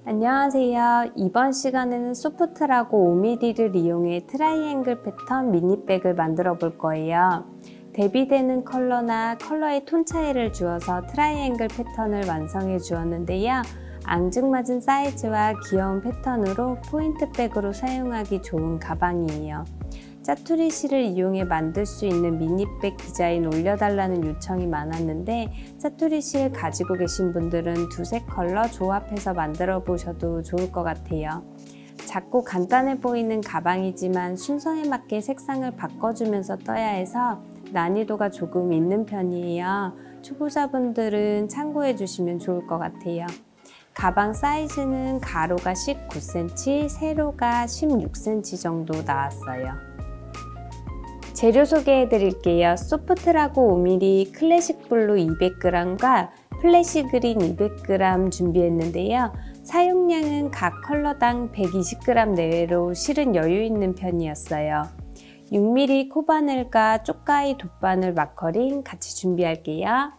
안녕하세요. 이번 시간에는 소프트라고 5mm를 이용해 트라이앵글 패턴 미니백을 만들어 볼 거예요. 대비되는 컬러나 컬러의 톤 차이를 주어서 트라이앵글 패턴을 완성해 주었는데요. 앙증맞은 사이즈와 귀여운 패턴으로 포인트백으로 사용하기 좋은 가방이에요. 짜투리 실을 이용해 만들 수 있는 미니백 디자인 올려달라는 요청이 많았는데 짜투리 실 가지고 계신 분들은 두세 컬러 조합해서 만들어 보셔도 좋을 것 같아요. 작고 간단해 보이는 가방이지만 순서에 맞게 색상을 바꿔주면서 떠야 해서 난이도가 조금 있는 편이에요. 초보자분들은 참고해 주시면 좋을 것 같아요. 가방 사이즈는 가로가 19cm, 세로가 16cm 정도 나왔어요. 재료 소개해 드릴게요. 소프트라고 5mm, 클래식 블루 200g과 플래시 그린 200g 준비했는데요. 사용량은 각 컬러당 120g 내외로 실은 여유 있는 편이었어요. 6mm 코바늘과 쪽가위 돗바늘 마커링 같이 준비할게요.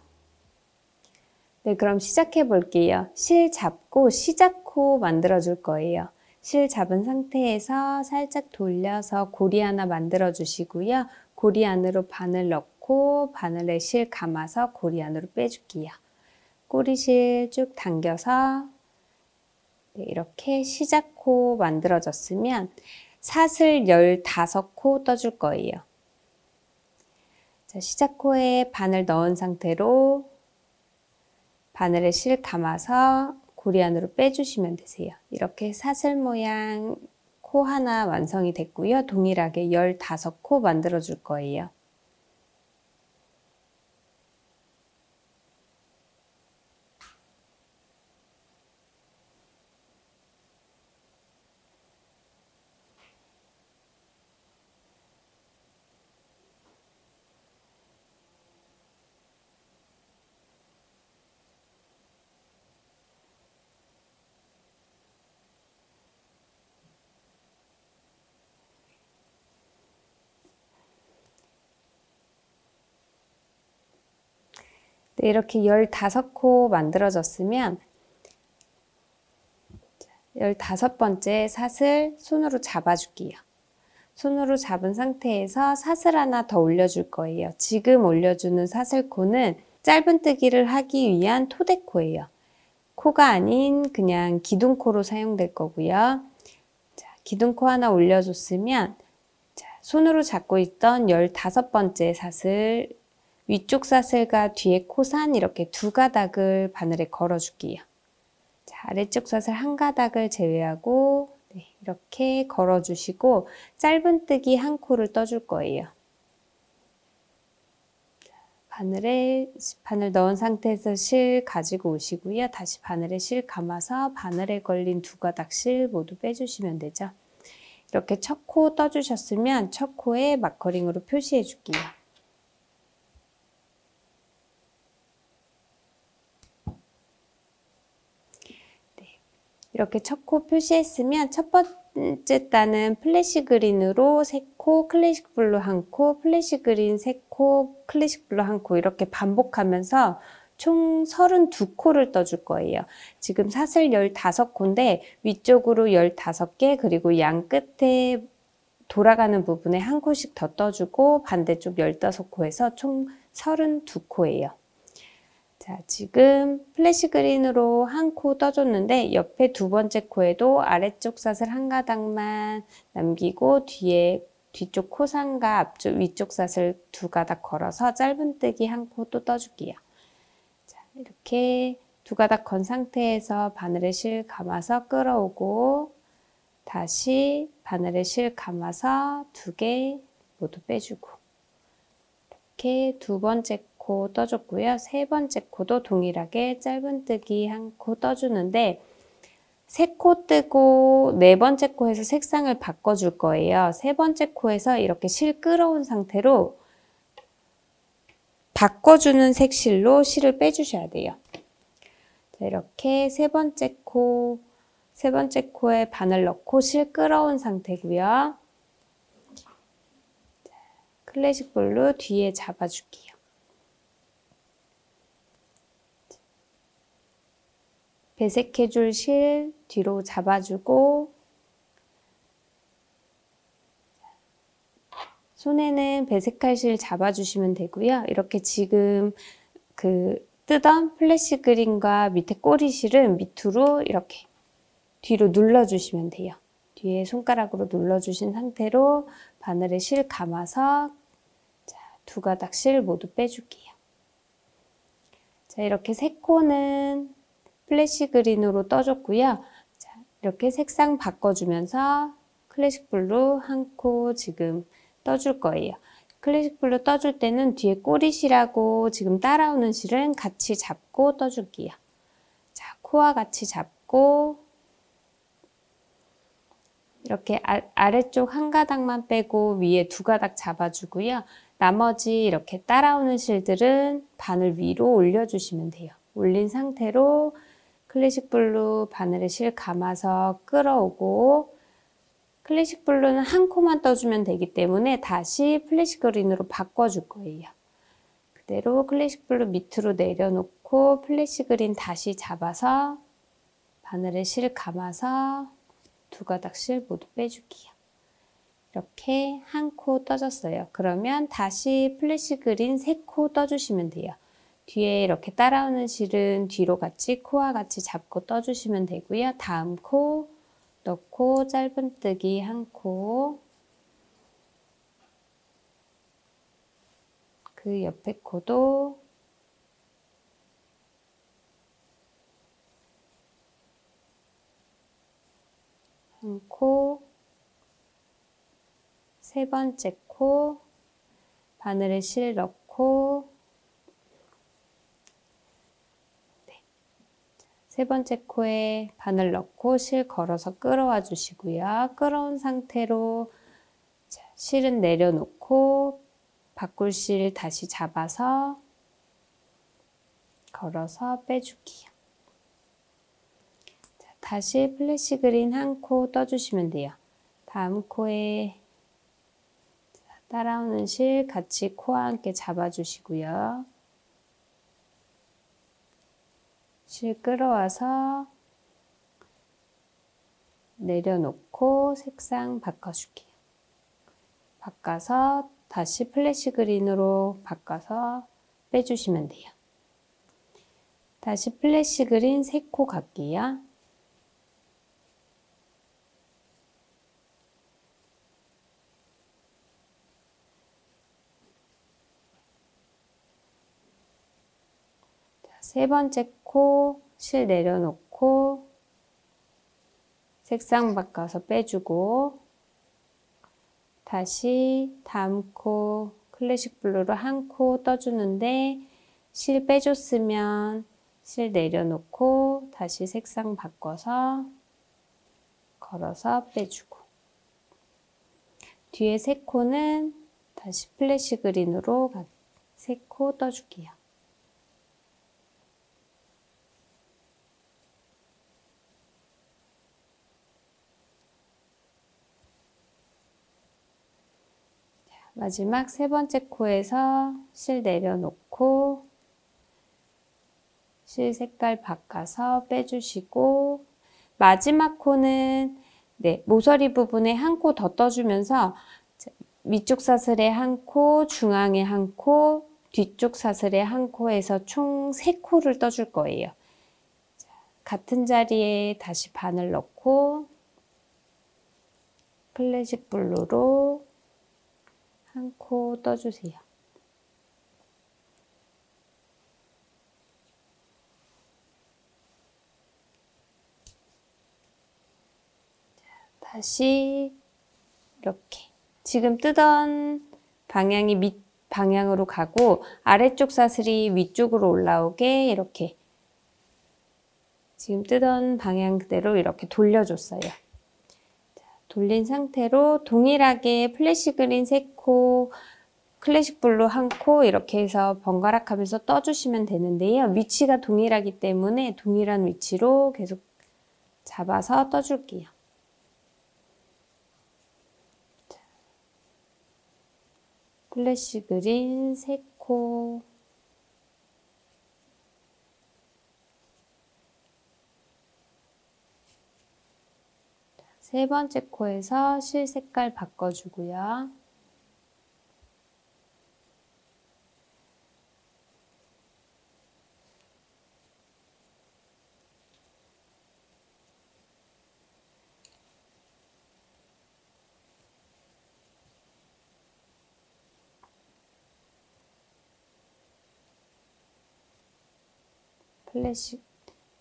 네, 그럼 시작해 볼게요. 실 잡고 시작코 만들어 줄 거예요. 실 잡은 상태에서 살짝 돌려서 고리 하나 만들어 주시고요. 고리 안으로 바늘 넣고 바늘에 실 감아서 고리 안으로 빼줄게요. 꼬리실 쭉 당겨서 이렇게 시작코 만들어졌으면 사슬 15코 떠줄 거예요. 자, 시작코에 바늘 넣은 상태로 바늘에 실 감아서 고리 안으로 빼주시면 되세요. 이렇게 사슬 모양 코 하나 완성이 됐고요. 동일하게 15코 만들어 줄 거예요. 네, 이렇게 15코 만들어졌으면 15번째 사슬 손으로 잡아줄게요. 손으로 잡은 상태에서 사슬 하나 더 올려줄 거예요. 지금 올려주는 사슬코는 짧은뜨기를 하기 위한 토대코예요. 코가 아닌 그냥 기둥코로 사용될 거고요. 자, 기둥코 하나 올려줬으면 자, 손으로 잡고 있던 15번째 사슬 위쪽 사슬과 뒤에 코산 이렇게 두 가닥을 바늘에 걸어줄게요. 자, 아래쪽 사슬 한 가닥을 제외하고 네, 이렇게 걸어주시고 짧은뜨기 한 코를 떠줄 거예요. 바늘 넣은 상태에서 실 가지고 오시고요. 다시 바늘에 실 감아서 바늘에 걸린 두 가닥 실 모두 빼주시면 되죠. 이렇게 첫 코 떠주셨으면 첫 코에 마커링으로 표시해 줄게요. 이렇게 첫 코 표시했으면 첫 번째 단은 플래시 그린으로 3코, 클래식 블루 1코, 플래시 그린 3코, 클래식 블루 1코 이렇게 반복하면서 총 32코를 떠줄 거예요. 지금 사슬 15코인데 위쪽으로 15개 그리고 양 끝에 돌아가는 부분에 한 코씩 더 떠주고 반대쪽 15코에서 총 32코예요. 자, 지금 플래시 그린으로 한 코 떠줬는데 옆에 두 번째 코에도 아래쪽 사슬 한 가닥만 남기고 뒤쪽 코상과 앞쪽 위쪽 사슬 두 가닥 걸어서 짧은뜨기 한 코 또 떠줄게요. 자, 이렇게 두 가닥 건 상태에서 바늘에 실 감아서 끌어오고 다시 바늘에 실 감아서 두 개 모두 빼주고 이렇게 두 번째 코 떠줬고요. 세 번째 코도 동일하게 짧은뜨기 한 코 떠주는데 세 코 뜨고 네 번째 코에서 색상을 바꿔줄 거예요. 세 번째 코에서 이렇게 실 끌어온 상태로 바꿔주는 색실로 실을 빼주셔야 돼요. 자, 이렇게 세 번째 코에 바늘 넣고 실 끌어온 상태고요. 클래식 블루 뒤에 잡아줄게요. 배색해줄 실 뒤로 잡아주고 손에는 배색할 실 잡아주시면 되고요. 이렇게 지금 뜨던 플래시 그린과 밑에 꼬리실은 밑으로 이렇게 뒤로 눌러주시면 돼요. 뒤에 손가락으로 눌러주신 상태로 바늘에 실 감아서 두 가닥 실 모두 빼줄게요. 자, 이렇게 세 코는 플래시 그린으로 떠줬고요. 자, 이렇게 색상 바꿔주면서 클래식 블루 한 코 지금 떠줄 거예요. 클래식 블루 떠줄 때는 뒤에 꼬리실하고 지금 따라오는 실은 같이 잡고 떠줄게요. 자, 코와 같이 잡고 이렇게 아래쪽 한 가닥만 빼고 위에 두 가닥 잡아주고요. 나머지 이렇게 따라오는 실들은 바늘 위로 올려주시면 돼요. 올린 상태로 클래식 블루 바늘에 실 감아서 끌어오고 클래식 블루는 한 코만 떠주면 되기 때문에 다시 플래시 그린으로 바꿔줄 거예요. 그대로 클래식 블루 밑으로 내려놓고 플래시 그린 다시 잡아서 바늘에 실 감아서 두 가닥 실 모두 빼줄게요. 이렇게 한 코 떠줬어요. 그러면 다시 플래시 그린 3코 떠주시면 돼요. 뒤에 이렇게 따라오는 실은 뒤로 같이 코와 같이 잡고 떠주시면 되고요. 다음 코 넣고 짧은뜨기 한 코, 그 옆에 코도 한 코, 세 번째 코, 바늘에 실 넣고 세 번째 코에 바늘 넣고 실 걸어서 끌어와 주시고요. 끌어온 상태로 실은 내려놓고 바꿀 실 다시 잡아서 걸어서 빼줄게요. 자, 다시 플래시 그린 한 코 떠주시면 돼요. 다음 코에 따라오는 실 같이 코와 함께 잡아주시고요. 실 끌어와서 내려놓고 색상 바꿔줄게요. 바꿔서 다시 플래시 그린으로 바꿔서 빼주시면 돼요. 다시 플래시 그린 3코 갈게요. 세 번째 코 실 내려놓고 색상 바꿔서 빼주고 다시 다음 코 클래식 블루로 한 코 떠주는데 실 빼줬으면 실 내려놓고 다시 색상 바꿔서 걸어서 빼주고 뒤에 3코는 다시 플래시 그린으로 3코 떠줄게요. 마지막 세 번째 코에서 실 내려놓고 실 색깔 바꿔서 빼주시고 마지막 코는 모서리 부분에 한 코 더 떠주면서 위쪽 사슬에 한 코, 중앙에 한 코, 뒤쪽 사슬에 한 코에서 총 3코를 떠줄 거예요. 같은 자리에 다시 바늘 넣고 클래식 블루로 한 코 떠주세요. 다시 이렇게 지금 뜨던 방향이 밑 방향으로 가고 아래쪽 사슬이 위쪽으로 올라오게 이렇게 지금 뜨던 방향 그대로 이렇게 돌려줬어요. 돌린 상태로 동일하게 플래시 그린 3코, 클래식 블루 1코 이렇게 해서 번갈아 가면서 떠주시면 되는데요. 위치가 동일하기 때문에 동일한 위치로 계속 잡아서 떠줄게요. 플래시 그린 3코 세 번째 코에서 실 색깔 바꿔주고요.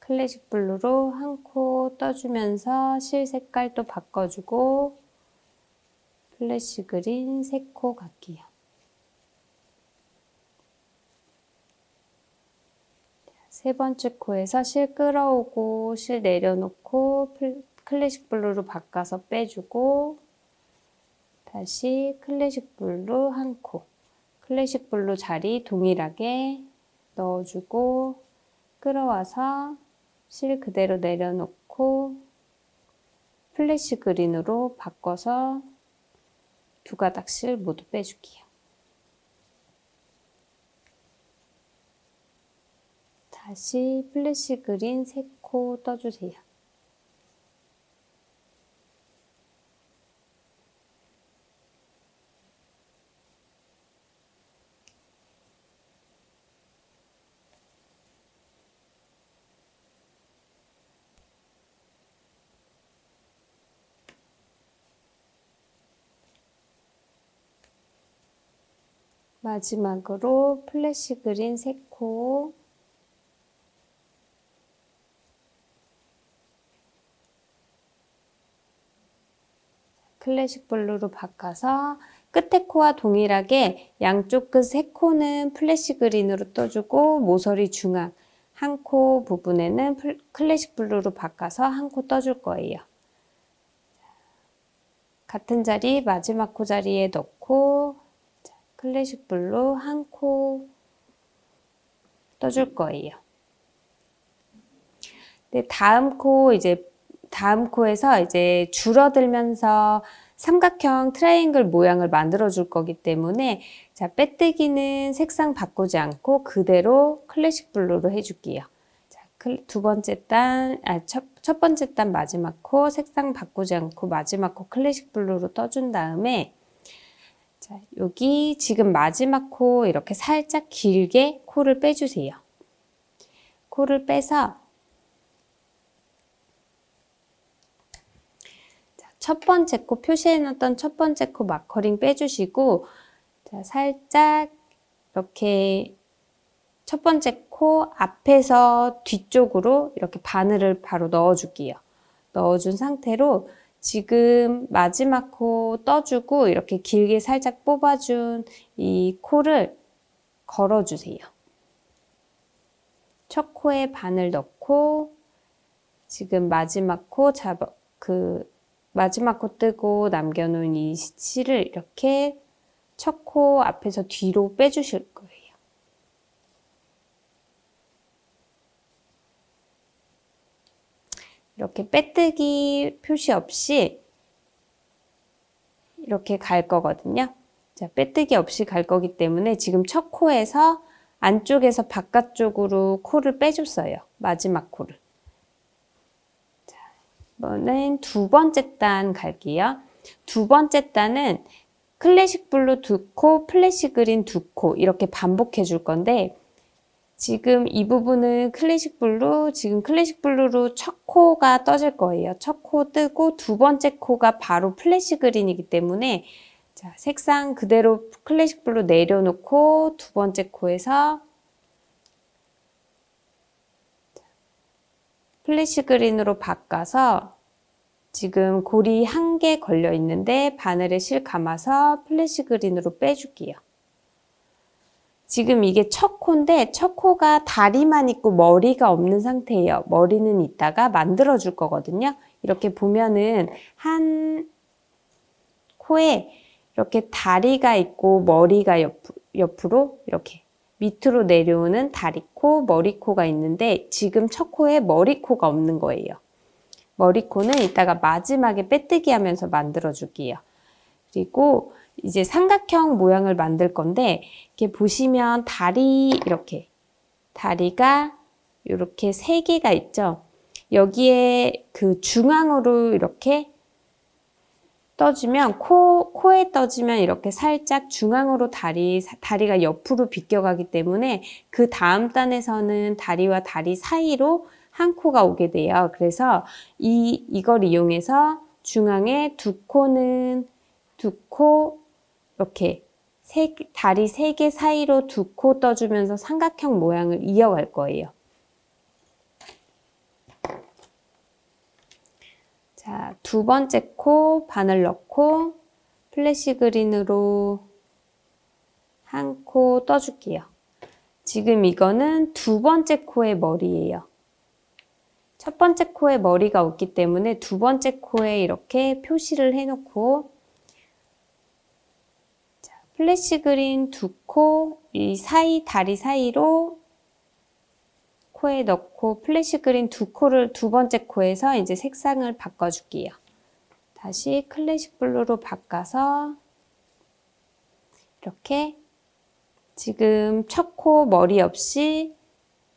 클래식 블루로 한 코 떠주면서 실 색깔 또 바꿔주고 플래시 그린 3코 갈게요. 세 번째 코에서 실 끌어오고 실 내려놓고 클래식 블루로 바꿔서 빼주고 다시 클래식 블루 한 코, 클래식 블루 자리 동일하게 넣어주고 끌어와서 실 그대로 내려놓고 플래시 그린으로 바꿔서 두 가닥 실 모두 빼줄게요. 다시 플래시 그린 3코 떠주세요. 마지막으로 플래시 그린 3코 클래식 블루로 바꿔서 끝에 코와 동일하게 양쪽 끝 3코는 플래시 그린으로 떠주고 모서리 중앙 한 코 부분에는 클래식 블루로 바꿔서 한 코 떠줄 거예요. 같은 자리 마지막 코 자리에 넣고 클래식 블루 한 코 떠줄 거예요. 네, 다음 코에서 이제 줄어들면서 삼각형 트라이앵글 모양을 만들어 줄 거기 때문에 자, 빼뜨기는 색상 바꾸지 않고 그대로 클래식 블루로 해줄게요. 자, 첫 번째 단 마지막 코 색상 바꾸지 않고 마지막 코 클래식 블루로 떠준 다음에 자, 여기 지금 마지막 코 이렇게 살짝 길게 코를 빼주세요. 코를 빼서 첫 번째 코 표시해놨던 첫 번째 코 마커링 빼주시고 자, 살짝 이렇게 첫 번째 코 앞에서 뒤쪽으로 이렇게 바늘을 바로 넣어줄게요. 넣어준 상태로 지금 마지막 코 떠주고 이렇게 길게 살짝 뽑아준 이 코를 걸어주세요. 첫 코에 바늘 넣고 지금 마지막 코 마지막 코 뜨고 남겨놓은 이 실을 이렇게 첫 코 앞에서 뒤로 빼주실 거예요. 이렇게 빼뜨기 표시 없이 이렇게 갈 거거든요. 자, 빼뜨기 없이 갈 거기 때문에 지금 첫 코에서 안쪽에서 바깥쪽으로 코를 빼줬어요. 마지막 코를. 자, 이번엔 두 번째 단 갈게요. 두 번째 단은 클래식 블루 2코, 플래시 그린 2코 이렇게 반복해 줄 건데 지금 이 부분은 클래식 블루로 첫 코가 떠질 거예요. 첫 코 뜨고 두 번째 코가 바로 플래시 그린이기 때문에 자, 색상 그대로 클래식 블루 내려놓고 두 번째 코에서 플래시 그린으로 바꿔서 지금 고리 1개 걸려 있는데 바늘에 실 감아서 플래시 그린으로 빼줄게요. 지금 이게 첫 코인데 첫 코가 다리만 있고 머리가 없는 상태예요. 머리는 이따가 만들어 줄 거거든요. 이렇게 보면은 한 코에 이렇게 다리가 있고 머리가 옆으로 이렇게 밑으로 내려오는 다리코, 머리코가 있는데 지금 첫 코에 머리코가 없는 거예요. 머리코는 이따가 마지막에 빼뜨기 하면서 만들어 줄게요. 그리고 이제 삼각형 모양을 만들 건데 이렇게 보시면 다리가 이렇게 3개가 있죠. 여기에 그 중앙으로 이렇게 떠주면 코에 떠주면 이렇게 살짝 중앙으로 다리가 옆으로 비껴가기 때문에 그 다음 단에서는 다리와 다리 사이로 한 코가 오게 돼요. 그래서 이걸 이용해서 중앙에 두 코 이렇게 다리 3개 사이로 두 코 떠주면서 삼각형 모양을 이어갈 거예요. 자, 두 번째 코 바늘 넣고 플래시 그린으로 한 코 떠줄게요. 지금 이거는 두 번째 코의 머리예요. 첫 번째 코에 머리가 없기 때문에 두 번째 코에 이렇게 표시를 해놓고, 자, 플래시 그린 두 코, 이 다리 사이로 코에 넣고 플래시 그린 두 코를 두 번째 코에서 이제 색상을 바꿔줄게요. 다시 클래식 블루로 바꿔서 이렇게 지금 첫 코 머리 없이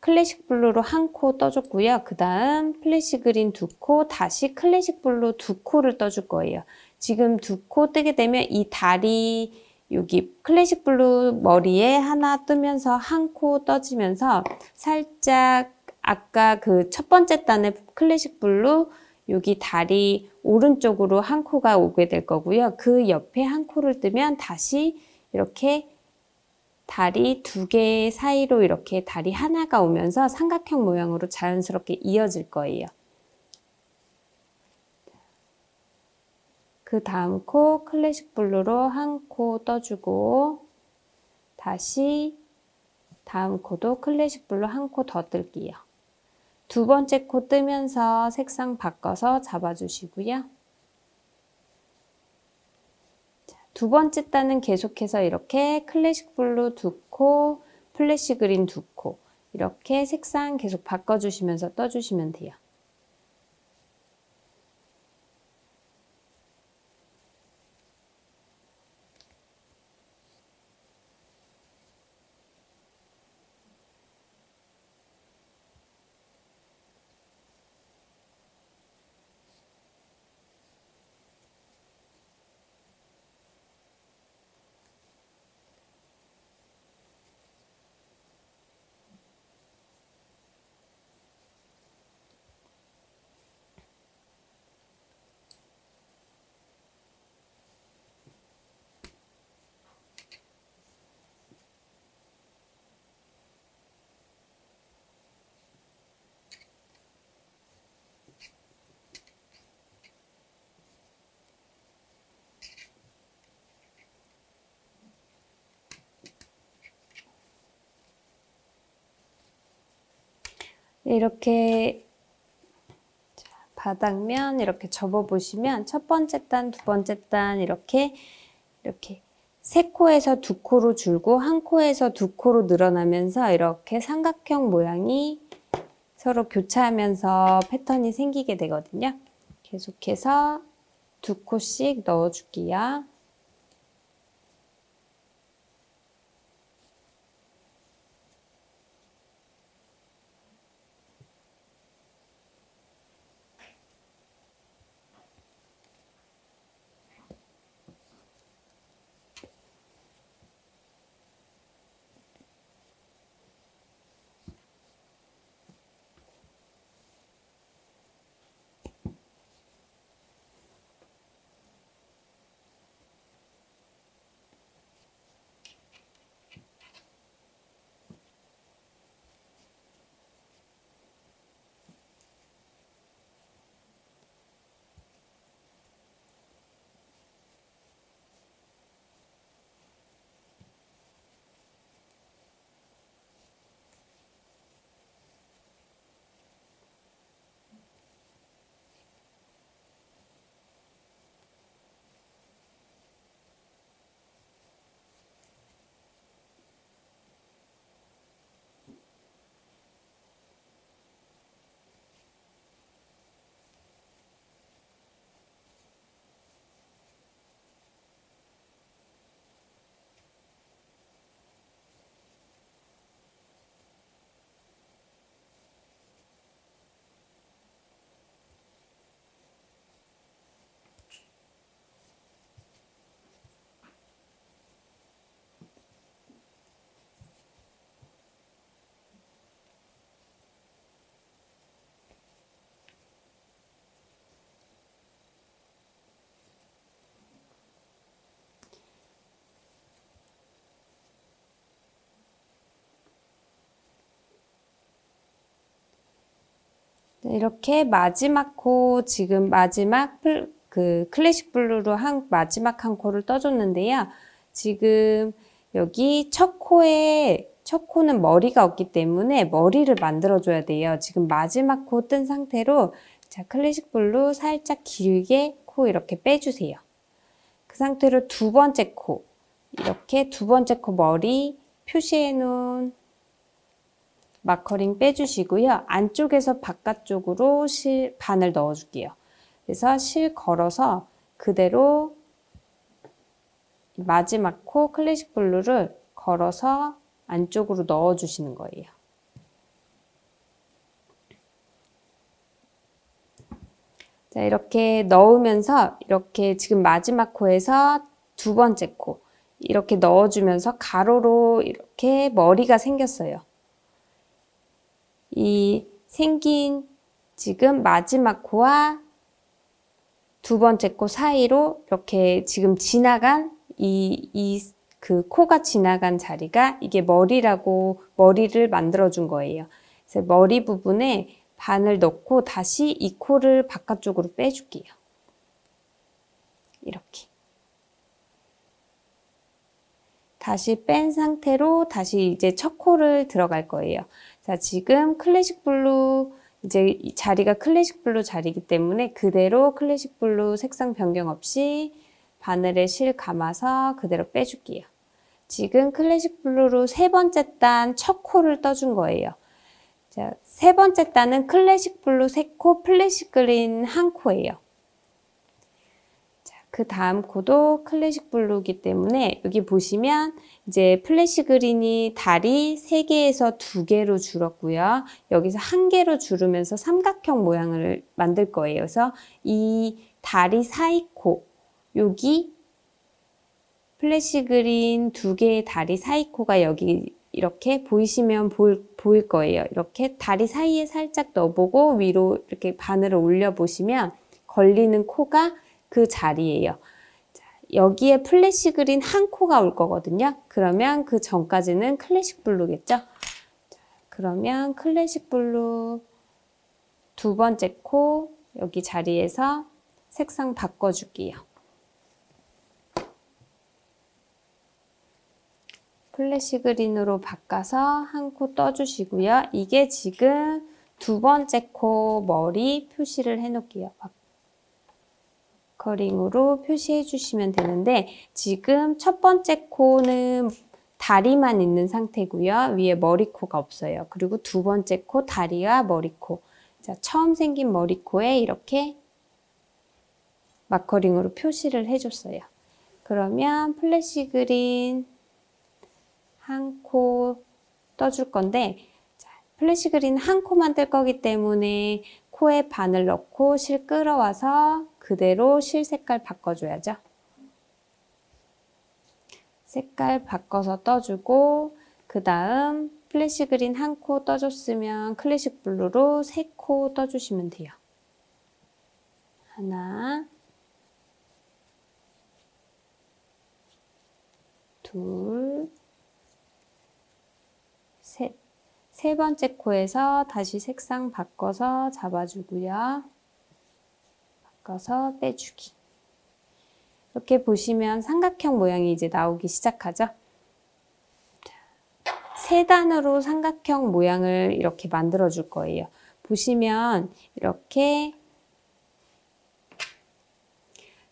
클래식 블루로 한 코 떠줬고요. 그 다음 플래시 그린 두 코, 다시 클래식 블루 두 코를 떠줄 거예요. 지금 두 코 뜨게 되면 이 다리 여기 클래식 블루 머리에 하나 뜨면서 한 코 떠지면서 살짝 아까 그 첫 번째 단의 클래식 블루 여기 다리 오른쪽으로 한 코가 오게 될 거고요. 그 옆에 한 코를 뜨면 다시 이렇게 다리 두 개 사이로 이렇게 다리 하나가 오면서 삼각형 모양으로 자연스럽게 이어질 거예요. 그 다음 코 클래식 블루로 한 코 떠주고 다시 다음 코도 클래식 블루 한 코 더 뜰게요. 두 번째 코 뜨면서 색상 바꿔서 잡아주시고요. 두 번째 단은 계속해서 이렇게 클래식 블루 두 코, 플래시 그린 두 코 이렇게 색상 계속 바꿔주시면서 떠주시면 돼요. 이렇게 바닥면 이렇게 접어 보시면 첫 번째 단, 두 번째 단 이렇게 세 코에서 두 코로 줄고 한 코에서 두 코로 늘어나면서 이렇게 삼각형 모양이 서로 교차하면서 패턴이 생기게 되거든요. 계속해서 두 코씩 넣어줄게요. 이렇게 마지막 코, 지금 마지막 클래식 블루로 마지막 한 코를 떠줬는데요. 지금 여기 첫 코는 머리가 없기 때문에 머리를 만들어줘야 돼요. 지금 마지막 코 뜬 상태로, 자, 클래식 블루 살짝 길게 코 이렇게 빼주세요. 그 상태로 두 번째 코, 이렇게 두 번째 코 머리 표시해 놓은 마커링 빼주시고요. 안쪽에서 바깥쪽으로 반을 넣어줄게요. 그래서 실 걸어서 그대로 마지막 코 클래식 블루를 걸어서 안쪽으로 넣어주시는 거예요. 자, 이렇게 넣으면서 이렇게 지금 마지막 코에서 두 번째 코 이렇게 넣어주면서 가로로 이렇게 머리가 생겼어요. 이 생긴 지금 마지막 코와 두 번째 코 사이로 이렇게 지금 지나간 그 코가 지나간 자리가 이게 머리를 만들어준 거예요. 그래서 머리 부분에 반을 넣고 다시 이 코를 바깥쪽으로 빼줄게요. 이렇게. 다시 뺀 상태로 다시 이제 첫 코를 들어갈 거예요. 자, 지금 클래식 블루, 이제 이 자리가 클래식 블루 자리이기 때문에 그대로 클래식 블루 색상 변경 없이 바늘에 실 감아서 그대로 빼줄게요. 지금 클래식 블루로 세 번째 단 첫 코를 떠준 거예요. 자, 세 번째 단은 클래식 블루 3코, 플래시 그린 1코예요. 그 다음 코도 클래식 블루이기 때문에 여기 보시면 이제 플래시 그린이 다리 3개에서 2개로 줄었고요. 여기서 1개로 줄으면서 삼각형 모양을 만들 거예요. 그래서 이 다리 사이 코, 여기 플래시 그린 2개의 다리 사이 코가 여기 이렇게 보이시면 보일 거예요. 이렇게 다리 사이에 살짝 넣어보고 위로 이렇게 바늘을 올려보시면 걸리는 코가 그 자리예요. 자, 여기에 플래시 그린 1코가 올 거거든요. 그러면 그 전까지는 클래식 블루겠죠. 자, 그러면 클래식 블루 두 번째 코 여기 자리에서 색상 바꿔줄게요. 플래시 그린으로 바꿔서 1코 떠주시고요. 이게 지금 두 번째 코 머리 표시를 해놓을게요. 마커링으로 표시해 주시면 되는데 지금 첫 번째 코는 다리만 있는 상태고요. 위에 머리코가 없어요. 그리고 두 번째 코 다리와 머리코. 자, 처음 생긴 머리코에 이렇게 마커링으로 표시를 해줬어요. 그러면 플래시 그린 1코 떠줄 건데 자, 플래시 그린 1코만 뜰 거기 때문에 코에 바늘 넣고 실 끌어와서 그대로 실 색깔 바꿔줘야죠. 색깔 바꿔서 떠주고 그 다음 플래시 그린 1코 떠줬으면 클래식 블루로 3코 떠주시면 돼요. 하나, 둘, 셋. 세 번째 코에서 다시 색상 바꿔서 잡아주고요. 바꿔서 빼주기. 이렇게 보시면 삼각형 모양이 이제 나오기 시작하죠. 세 단으로 삼각형 모양을 이렇게 만들어 줄 거예요. 보시면 이렇게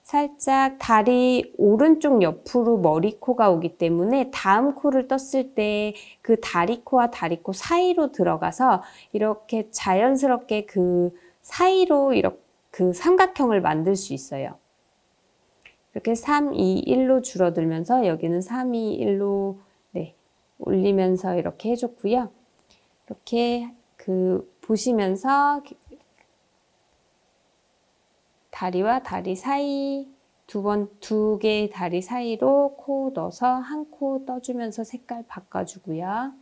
살짝 다리 오른쪽 옆으로 머리코가 오기 때문에 다음 코를 떴을 때 그 다리코와 다리코 사이로 들어가서 이렇게 자연스럽게 그 사이로 이렇게 그 삼각형을 만들 수 있어요. 이렇게 3, 2, 1로 줄어들면서 여기는 3, 2, 1로 네, 올리면서 이렇게 해줬고요. 이렇게 보시면서 다리와 다리 사이 두 개의 다리 사이로 코 넣어서 1코 떠주면서 색깔 바꿔주고요.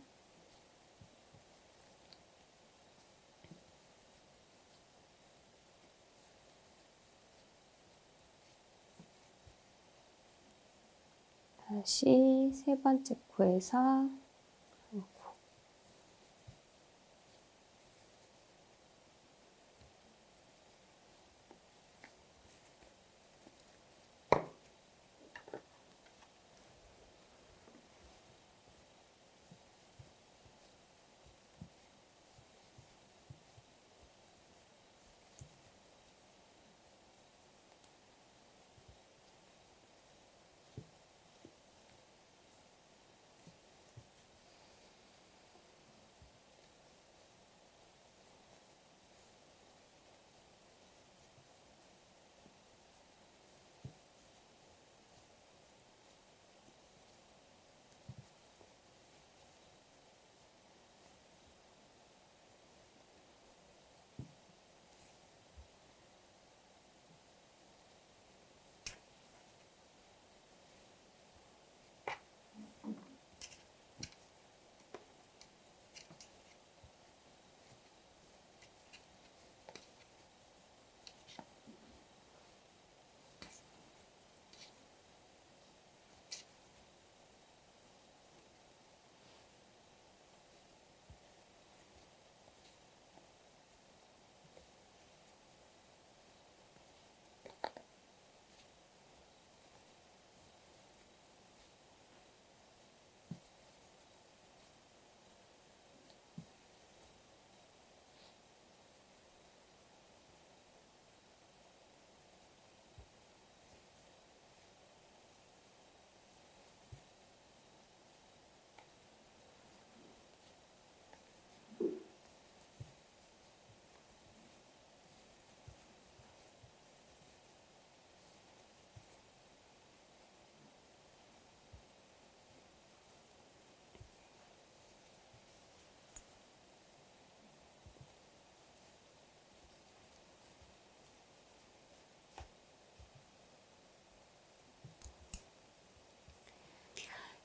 다시 세 번째 코에서 1코.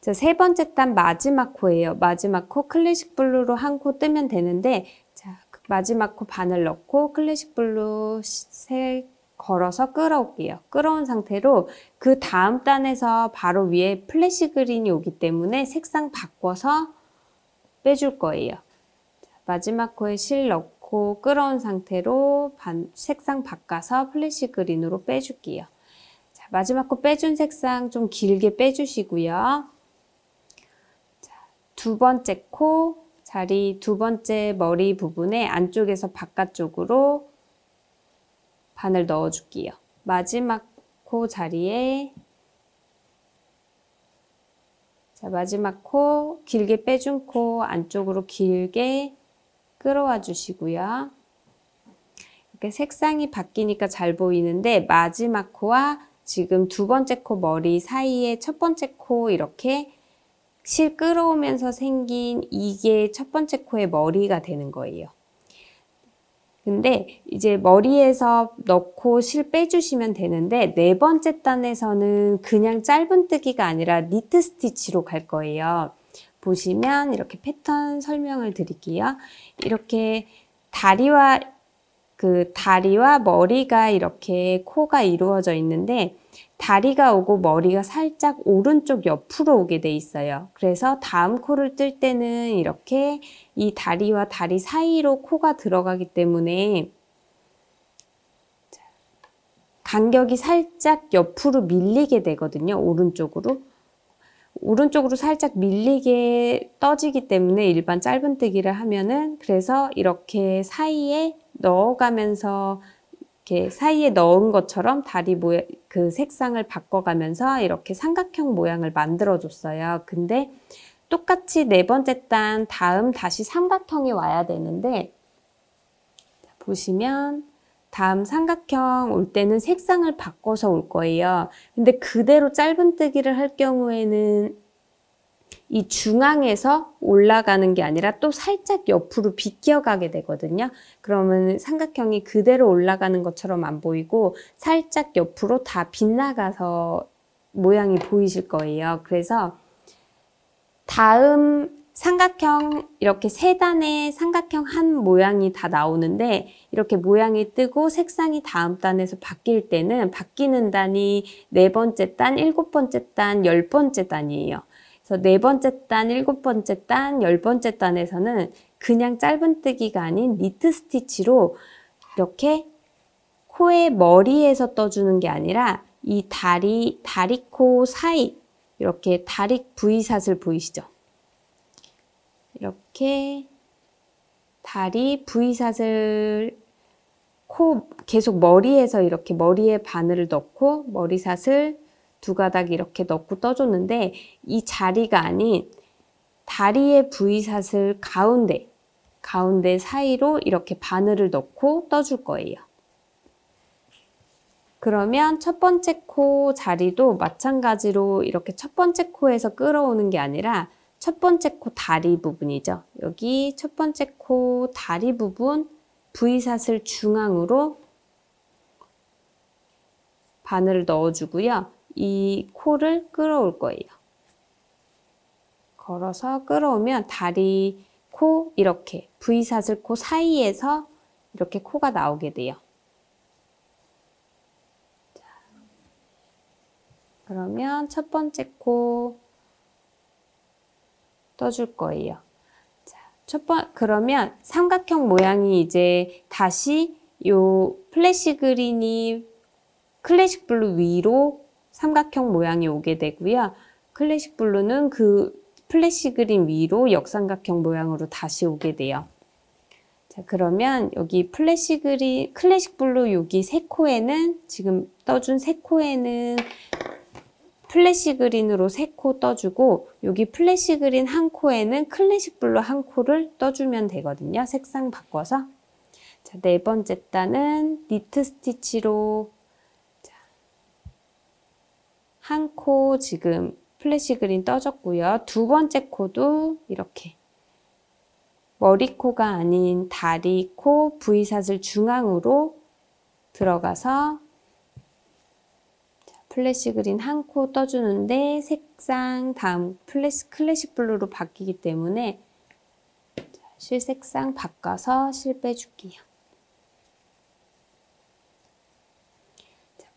자, 세 번째 단 마지막 코예요. 마지막 코 클래식 블루로 한 코 뜨면 되는데, 자, 마지막 코 바늘 넣고 클래식 블루 세 걸어서 끌어올게요. 끌어온 상태로 그 다음 단에서 바로 위에 플래시 그린이 오기 때문에 색상 바꿔서 빼줄 거예요. 자, 마지막 코에 실 넣고 끌어온 상태로 색상 바꿔서 플래시 그린으로 빼줄게요. 자, 마지막 코 빼준 색상 좀 길게 빼주시고요. 자, 두 번째 코 자리 두 번째 머리 부분에 안쪽에서 바깥쪽으로 바늘 넣어줄게요. 마지막 코 자리에 자, 마지막 코 길게 빼준 코 안쪽으로 길게 끌어와 주시고요. 이렇게 색상이 바뀌니까 잘 보이는데 마지막 코와 지금 두 번째 코 머리 사이에 첫 번째 코 이렇게 실 끌어오면서 생긴 이게 첫 번째 코의 머리가 되는 거예요. 근데 이제 머리에서 넣고 실 빼주시면 되는데 네 번째 단에서는 그냥 짧은뜨기가 아니라 니트 스티치로 갈 거예요. 보시면 이렇게 패턴 설명을 드릴게요. 이렇게 다리와 머리가 이렇게 코가 이루어져 있는데 다리가 오고 머리가 살짝 오른쪽 옆으로 오게 돼 있어요. 그래서 다음 코를 뜰 때는 이렇게 이 다리와 다리 사이로 코가 들어가기 때문에 간격이 살짝 옆으로 밀리게 되거든요. 오른쪽으로 살짝 밀리게 떠지기 때문에 일반 짧은뜨기를 하면은 그래서 이렇게 사이에 넣어가면서 이렇게 사이에 넣은 것처럼 다리 모양 그 색상을 바꿔가면서 이렇게 삼각형 모양을 만들어 줬어요. 근데 똑같이 네 번째 단 다음 다시 삼각형이 와야 되는데 보시면 다음 삼각형 올 때는 색상을 바꿔서 올 거예요. 근데 그대로 짧은뜨기를 할 경우에는 이 중앙에서 올라가는 게 아니라 또 살짝 옆으로 비껴가게 되거든요. 그러면 삼각형이 그대로 올라가는 것처럼 안 보이고 살짝 옆으로 다 빗나가서 모양이 보이실 거예요. 그래서 다음 삼각형 이렇게 세 단의 삼각형 한 모양이 다 나오는데 이렇게 모양이 뜨고 색상이 다음 단에서 바뀔 때는 바뀌는 단이 네 번째 단, 일곱 번째 단, 열 번째 단이에요. 그래서 네 번째 단, 일곱 번째 단, 열 번째 단에서는 그냥 짧은뜨기가 아닌 니트 스티치로 이렇게 코의 머리에서 떠주는 게 아니라 이 다리코 사이 이렇게 다리 V샷을 보이시죠? 이렇게 다리 V샷을 코 계속 머리에서 이렇게 머리에 바늘을 넣고 머리샷을 두 가닥 이렇게 넣고 떠줬는데 이 자리가 아닌 다리의 V샷을 가운데 사이로 이렇게 바늘을 넣고 떠줄 거예요. 그러면 첫 번째 코 자리도 마찬가지로 이렇게 첫 번째 코에서 끌어오는 게 아니라 첫 번째 코 다리 부분이죠. 여기 첫 번째 코 다리 부분 V샷을 중앙으로 바늘을 넣어주고요. 이 코를 끌어올 거예요. 걸어서 끌어오면 다리, 코 이렇게 V샷을 코 사이에서 이렇게 코가 나오게 돼요. 자, 그러면 첫 번째 코 떠줄 거예요. 자, 그러면 삼각형 모양이 이제 다시 요 플래시 그린이 클래식 블루 위로 삼각형 모양이 오게 되고요. 클래식 블루는 그 플래시 그린 위로 역삼각형 모양으로 다시 오게 돼요. 자, 그러면 여기 클래식 블루 여기 세 코에는 지금 떠준 세 코에는 플래시 그린으로 세 코 떠주고 여기 플래시 그린 한 코에는 클래식 블루 한 코를 떠주면 되거든요. 색상 바꿔서. 자, 네 번째 단은 니트 스티치로 한 코 지금 플래시 그린 떠졌고요. 두 번째 코도 이렇게 머리코가 아닌 다리코 V샷을 중앙으로 들어가서 플래시 그린 한 코 떠주는데 색상 다음 클래식 블루로 바뀌기 때문에 실 색상 바꿔서 실 빼줄게요.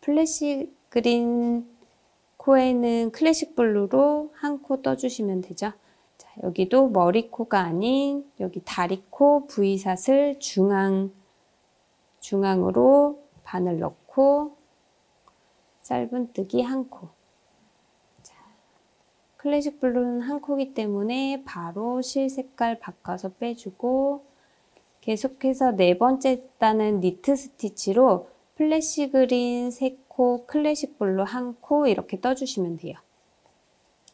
플래시 그린 코에는 클래식 블루로 한 코 떠주시면 되죠. 자, 여기도 머리코가 아닌 여기 다리코 V샷을 중앙으로 바늘 넣고 짧은뜨기 한 코. 자, 클래식 블루는 한 코기 때문에 바로 실 색깔 바꿔서 빼주고 계속해서 네 번째 단은 니트 스티치로 플래시 그린 3코, 클래식 블루 1코 이렇게 떠주시면 돼요.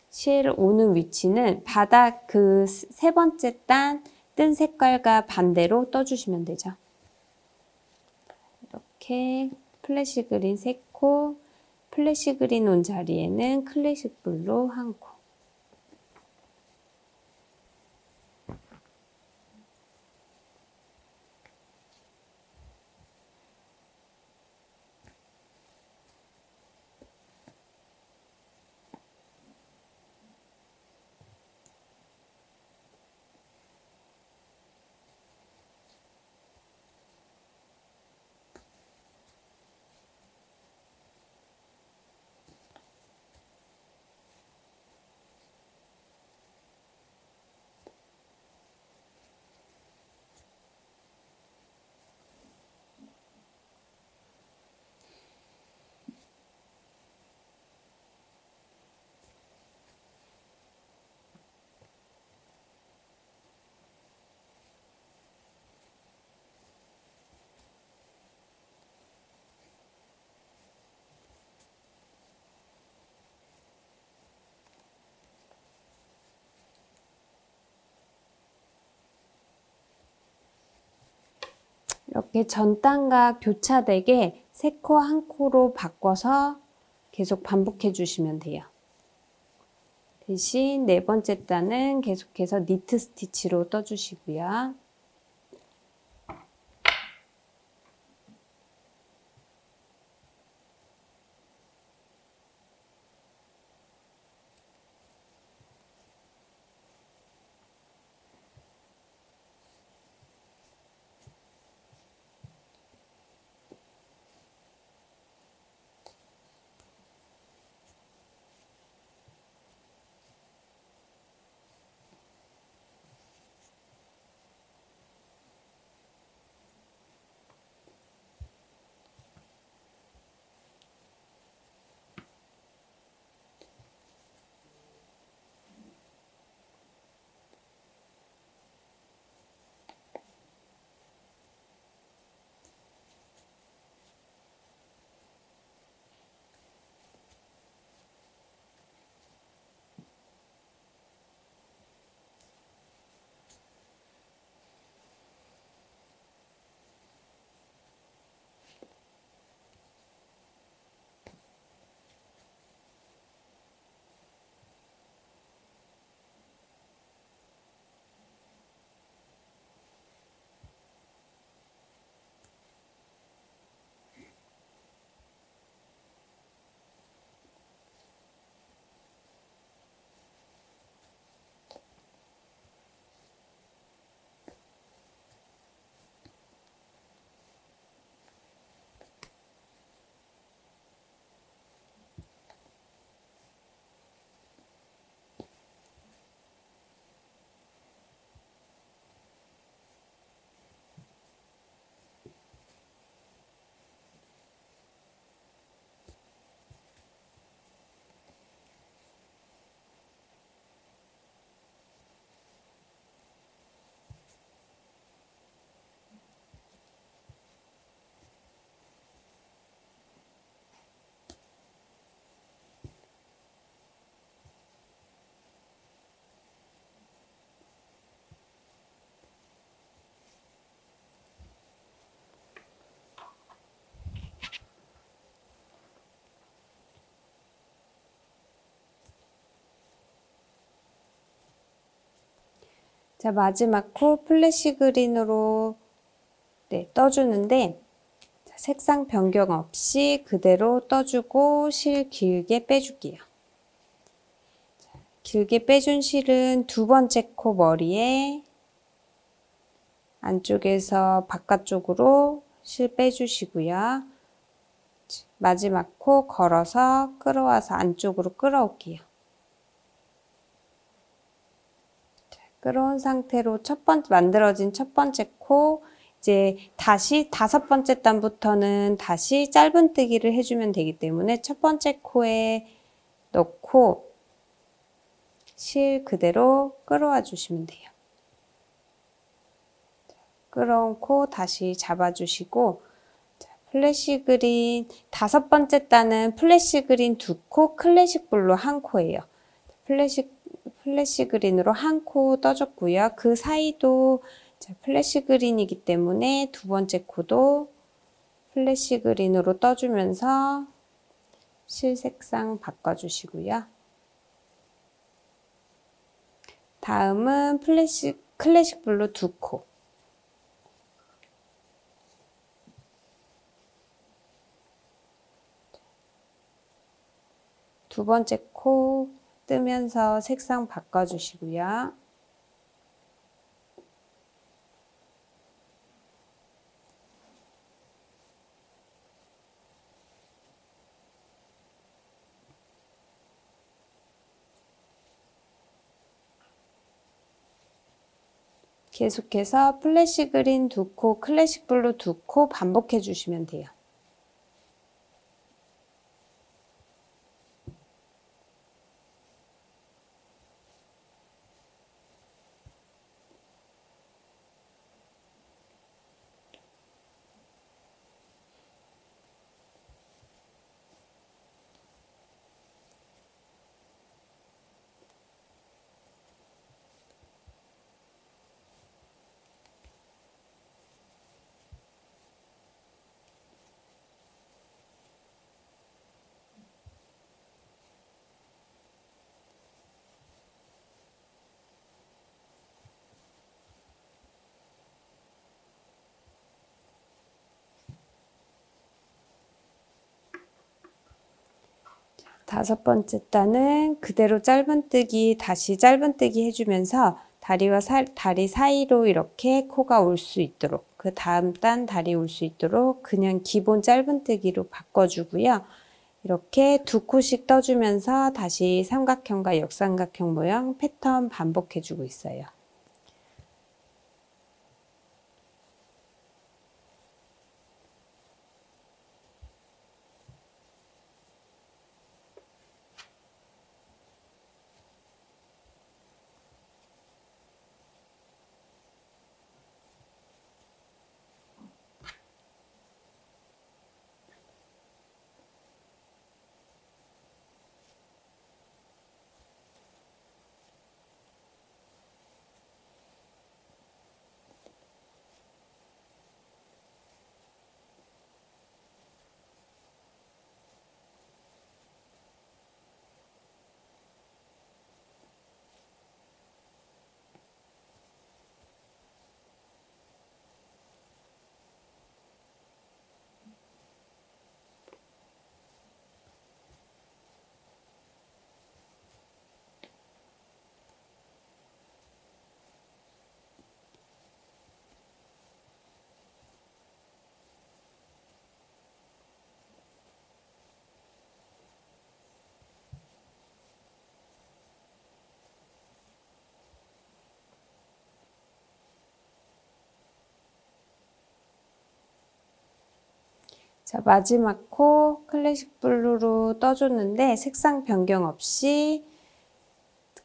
실 오는 위치는 바닥 그 세 번째 단 뜬 색깔과 반대로 떠주시면 되죠. 이렇게 플래시 그린 3코, 플래시 그린 온 자리에는 클래식 블루 1코. 이렇게 전 단과 교차되게 3코 1코로 바꿔서 계속 반복해 주시면 돼요. 대신 네 번째 단은 계속해서 니트 스티치로 떠주시고요. 자, 마지막 코 플래시 그린으로 떠주는데 색상 변경 없이 그대로 떠주고 실 길게 빼줄게요. 길게 빼준 실은 두 번째 코 머리에 안쪽에서 바깥쪽으로 실 빼주시고요. 마지막 코 걸어서 끌어와서 안쪽으로 끌어올게요. 끌어온 상태로 만들어진 첫 번째 코, 이제 다시 다섯 번째 단부터는 다시 짧은뜨기를 해주면 되기 때문에 첫 번째 코에 넣고 실 그대로 끌어와 주시면 돼요. 끌어온 코 다시 잡아주시고, 플래시 그린 다섯 번째 단은 플래시 그린 두 코, 클래식 블루 한 코예요. 플래시 그린으로 한 코 떠줬고요. 그 사이도 플래시 그린이기 때문에 두 번째 코도 플래시 그린으로 떠주면서 실 색상 바꿔주시고요. 다음은 클래식 블루 두 코. 두 번째 코 뜨면서 색상 바꿔주시고요. 계속해서 플래시 그린 두 코, 클래식 블루 두 코 반복해 주시면 돼요. 다섯 번째 단은 그대로 짧은뜨기, 다시 짧은뜨기 해주면서 다리 사이로 이렇게 코가 올 수 있도록, 그 다음 단 다리 올 수 있도록 그냥 기본 짧은뜨기로 바꿔주고요. 이렇게 두 코씩 떠주면서 다시 삼각형과 역삼각형 모양 패턴 반복해주고 있어요. 자, 마지막 코 클래식 블루로 떠줬는데 색상 변경 없이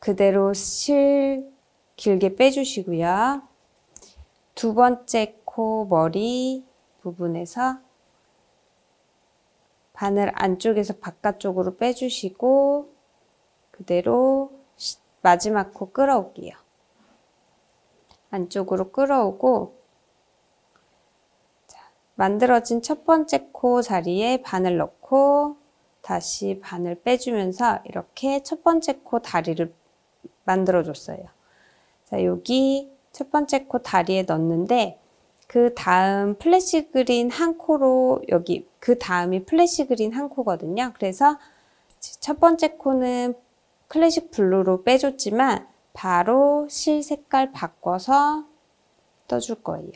그대로 실 길게 빼주시고요. 두 번째 코 머리 부분에서 바늘 안쪽에서 바깥쪽으로 빼주시고 그대로 마지막 코 끌어올게요. 안쪽으로 끌어오고 만들어진 첫 번째 코 자리에 바늘 넣고 다시 바늘 빼주면서 이렇게 첫 번째 코 다리를 만들어 줬어요. 자, 여기 첫 번째 코 다리에 넣는데 그 다음 플래시 그린 한 코로 여기 그 다음이 플래시 그린 한 코거든요. 그래서 첫 번째 코는 클래식 블루로 빼줬지만 바로 실 색깔 바꿔서 떠줄 거예요.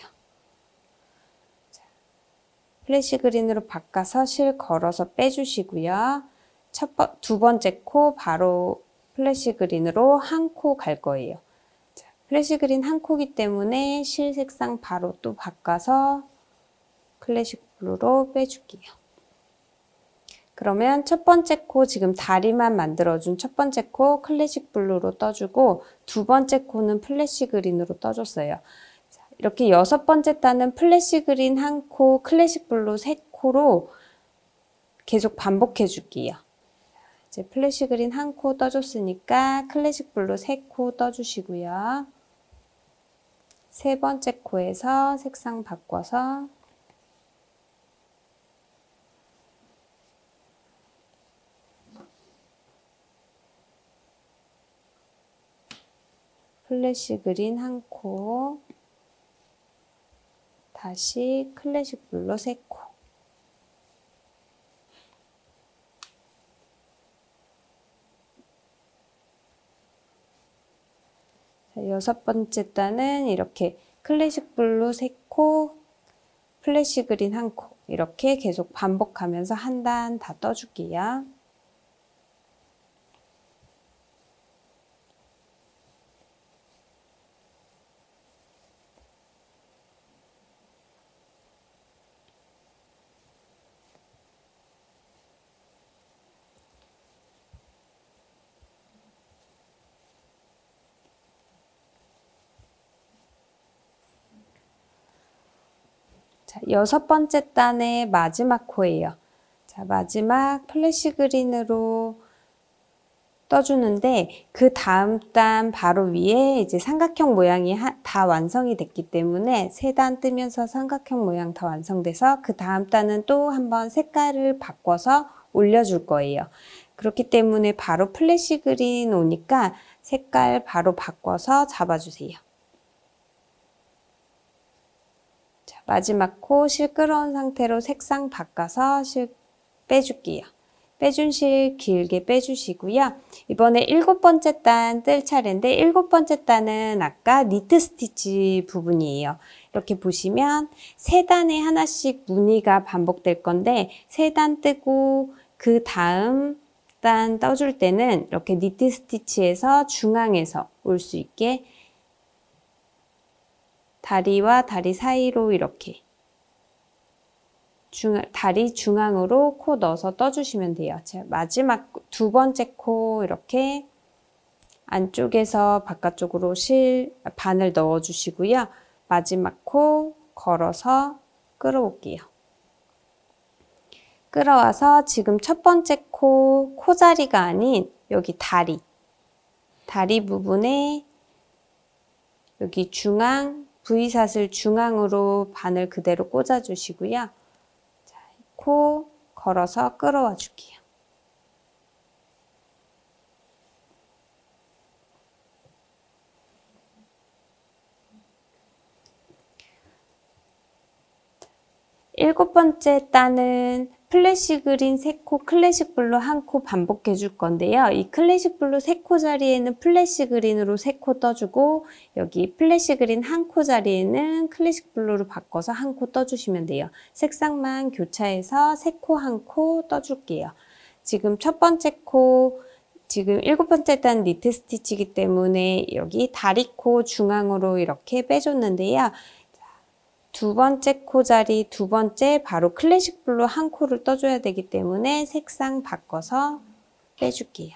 플래시 그린으로 바꿔서 실 걸어서 빼주시고요. 두 번째 코 바로 플래시 그린으로 한 코 갈 거예요. 플래시 그린 한 코기 때문에 실 색상 바로 또 바꿔서 클래식 블루로 빼줄게요. 그러면 첫 번째 코 지금 다리만 만들어준 첫 번째 코 클래식 블루로 떠주고 두 번째 코는 플래시 그린으로 떠줬어요. 이렇게 여섯 번째 단은 플래시 그린 한 코, 클래식 블루 세 코로 계속 반복해 줄게요. 이제 플래시 그린 한 코 떠줬으니까 클래식 블루 세 코 떠주시고요. 세 번째 코에서 색상 바꿔서 플래시 그린 한 코, 다시 클래식 블루 세 코. 여섯 번째 단은 이렇게 클래식 블루 세 코, 플래시 그린 한 코 이렇게 계속 반복하면서 한 단 다 떠줄게요. 자, 여섯 번째 단의 마지막 코예요. 자, 마지막 플래시 그린으로 떠주는데 그 다음 단 바로 위에 이제 삼각형 모양이 다 완성이 됐기 때문에 세 단 뜨면서 삼각형 모양 다 완성돼서 그 다음 단은 또 한번 색깔을 바꿔서 올려줄 거예요. 그렇기 때문에 바로 플래시 그린 오니까 색깔 바로 바꿔서 잡아주세요. 자, 마지막 코 실 끌어온 상태로 색상 바꿔서 실 빼줄게요. 빼준 실 길게 빼주시고요. 이번에 일곱 번째 단 뜰 차례인데 일곱 번째 단은 아까 니트 스티치 부분이에요. 이렇게 보시면 세 단에 하나씩 무늬가 반복될 건데 세 단 뜨고 그 다음 단 떠줄 때는 이렇게 니트 스티치에서 중앙에서 올 수 있게 다리와 다리 사이로 이렇게 다리 중앙으로 코 넣어서 떠주시면 돼요. 마지막 두 번째 코 이렇게 안쪽에서 바깥쪽으로 바늘 넣어주시고요. 마지막 코 걸어서 끌어올게요. 끌어와서 지금 첫 번째 코 자리가 아닌 여기 다리 부분에 여기 V샷을 중앙으로 바늘 그대로 꽂아주시고요. 코 걸어서 끌어와 줄게요. 일곱 번째 단은 플래시 그린 3코, 클래식 블루 1코 반복해 줄 건데요. 이 클래식 블루 3코 자리에는 플래시 그린으로 3코 떠주고 여기 플래시 그린 1코 자리에는 클래식 블루로 바꿔서 1코 떠주시면 돼요. 색상만 교차해서 3코 1코 떠줄게요. 지금 첫 번째 코 지금 일곱 번째 단 니트 스티치이기 때문에 여기 다리코 중앙으로 이렇게 빼줬는데요. 두 번째 코 자리 두 번째 바로 클래식 블루 1코를 떠줘야 되기 때문에 색상 바꿔서 빼줄게요.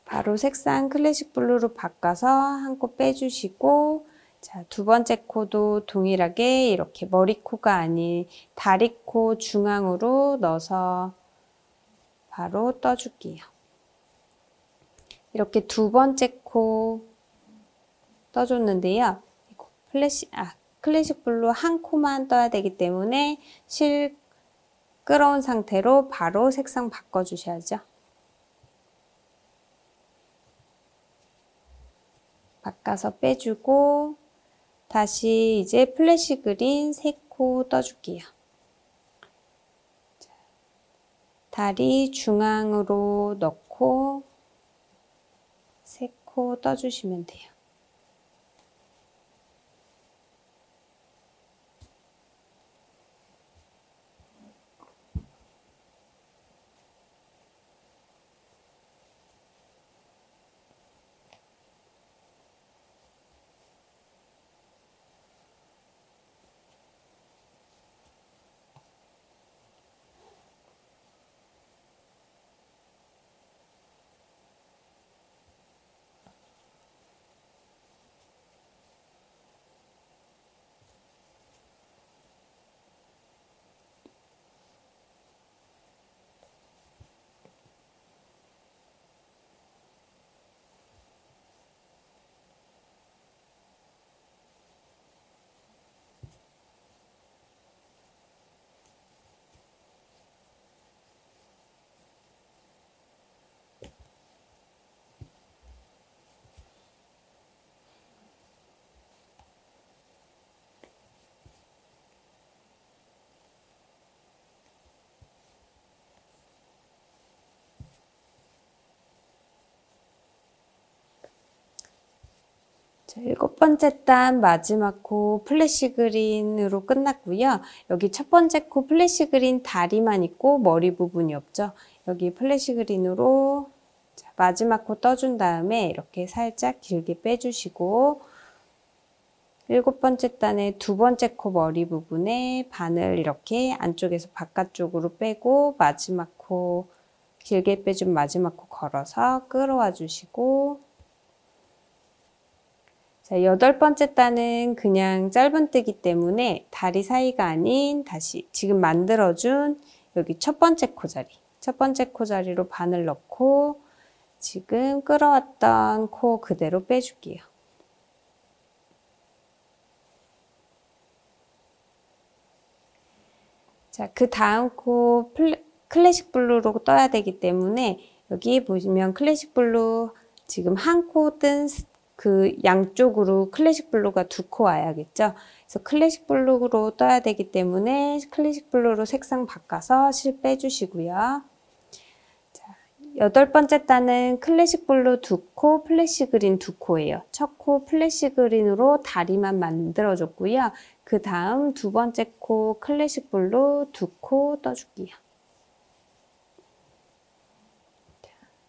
바로 색상 클래식 블루로 바꿔서 1코 빼주시고 자, 두 번째 코도 동일하게 이렇게 머리코가 아닌 다리코 중앙으로 넣어서 바로 떠줄게요. 이렇게 두 번째 코 떠줬는데요. 클래식 블루 1코만 떠야 되기 때문에 실 끌어온 상태로 바로 색상 바꿔주셔야죠. 바꿔서 빼주고 다시 이제 플래시 그린 3코 떠줄게요. 다리 중앙으로 넣고 3코 떠주시면 돼요. 자, 7번째 단 마지막 코 플래시 그린으로 끝났고요. 여기 첫 번째 코 플래시 그린 다리만 있고 머리 부분이 없죠. 여기 플래시 그린으로 마지막 코 떠준 다음에 이렇게 살짝 길게 빼주시고 7번째 단의 2번째 코 머리 부분에 바늘 이렇게 안쪽에서 바깥쪽으로 빼고 마지막 코 길게 빼준 마지막 코 걸어서 끌어와 주시고 자, 8번째 단은 그냥 짧은뜨기 때문에 다리 사이가 아닌 다시 지금 만들어준 여기 첫 번째 코 자리로 바늘 넣고 지금 끌어왔던 코 그대로 빼줄게요. 자, 그 다음 코 클래식 블루로 떠야 되기 때문에 여기 보시면 클래식 블루 지금 한 코 뜬 그 양쪽으로 클래식 블루가 2코 와야겠죠. 그래서 클래식 블루로 떠야 되기 때문에 클래식 블루로 색상 바꿔서 실 빼주시고요. 자, 8번째 단은 클래식 블루 2코, 플래시 그린 2코예요. 첫 코 플래시 그린으로 다리만 만들어줬고요. 그 다음 2번째 코 클래식 블루 2코 떠줄게요.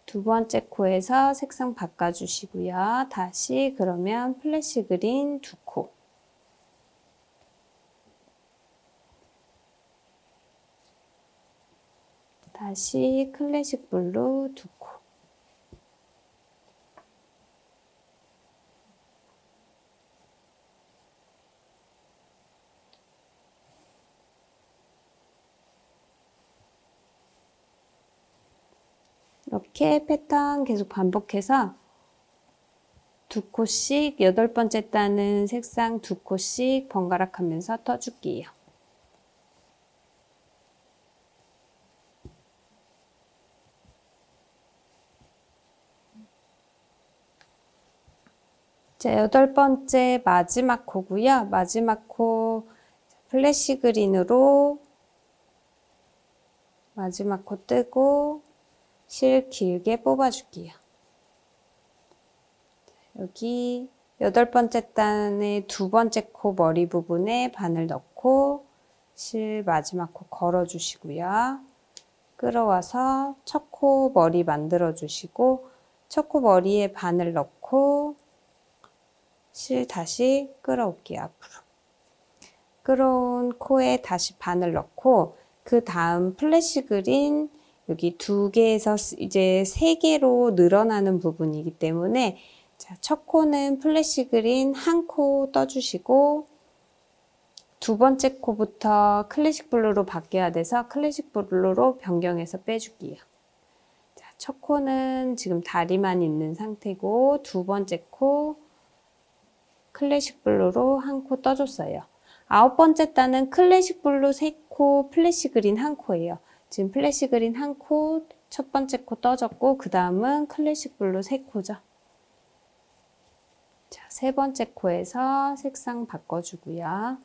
2번째 코에서 색상 바꿔주시고요. 다시 그러면 플래시 그린 2코. 다시 클래식 블루 2코. 이렇게 패턴 계속 반복해서 2코씩 8번째 단은 색상 2코씩 번갈아 가면서 떠줄게요. 자, 8번째 마지막 코고요. 마지막 코 플래시 그린으로 마지막 코 뜨고 실 길게 뽑아줄게요. 여기 8번째 단의 2번째 코 머리 부분에 바늘 넣고 실 마지막 코 걸어주시고요. 끌어와서 첫 코 머리 만들어주시고 첫 코 머리에 바늘 넣고 실 다시 끌어올게요. 앞으로. 끌어온 코에 다시 바늘 넣고 그 다음 플래시 그린 여기 2개에서 이제 3개로 늘어나는 부분이기 때문에 자, 첫 코는 플래시 그린 1코 떠주시고 2번째 코부터 클래식 블루로 바뀌어야 돼서 클래식 블루로 변경해서 빼줄게요. 자, 첫 코는 지금 다리만 있는 상태고 2번째 코 클래식 블루로 1코 떠줬어요. 9번째 단은 클래식 블루 3코, 플래시 그린 1코예요. 지금 플래시 그린 1코, 첫 번째 코 떠졌고 그 다음은 클래식 블루 3코죠. 자, 세 번째 코에서 색상 바꿔주고요.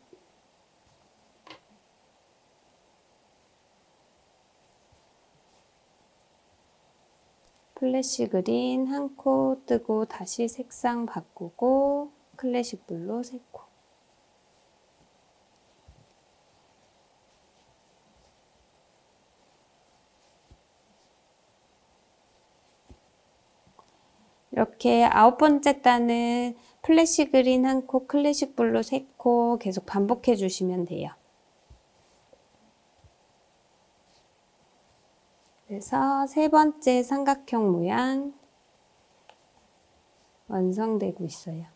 플래시 그린 1코 뜨고 다시 색상 바꾸고 클래식 블루 3코. 이렇게 9번째 단은 플래시 그린 1코, 클래식 블루 3코 계속 반복해 주시면 돼요. 그래서 세 번째 삼각형 모양 완성되고 있어요.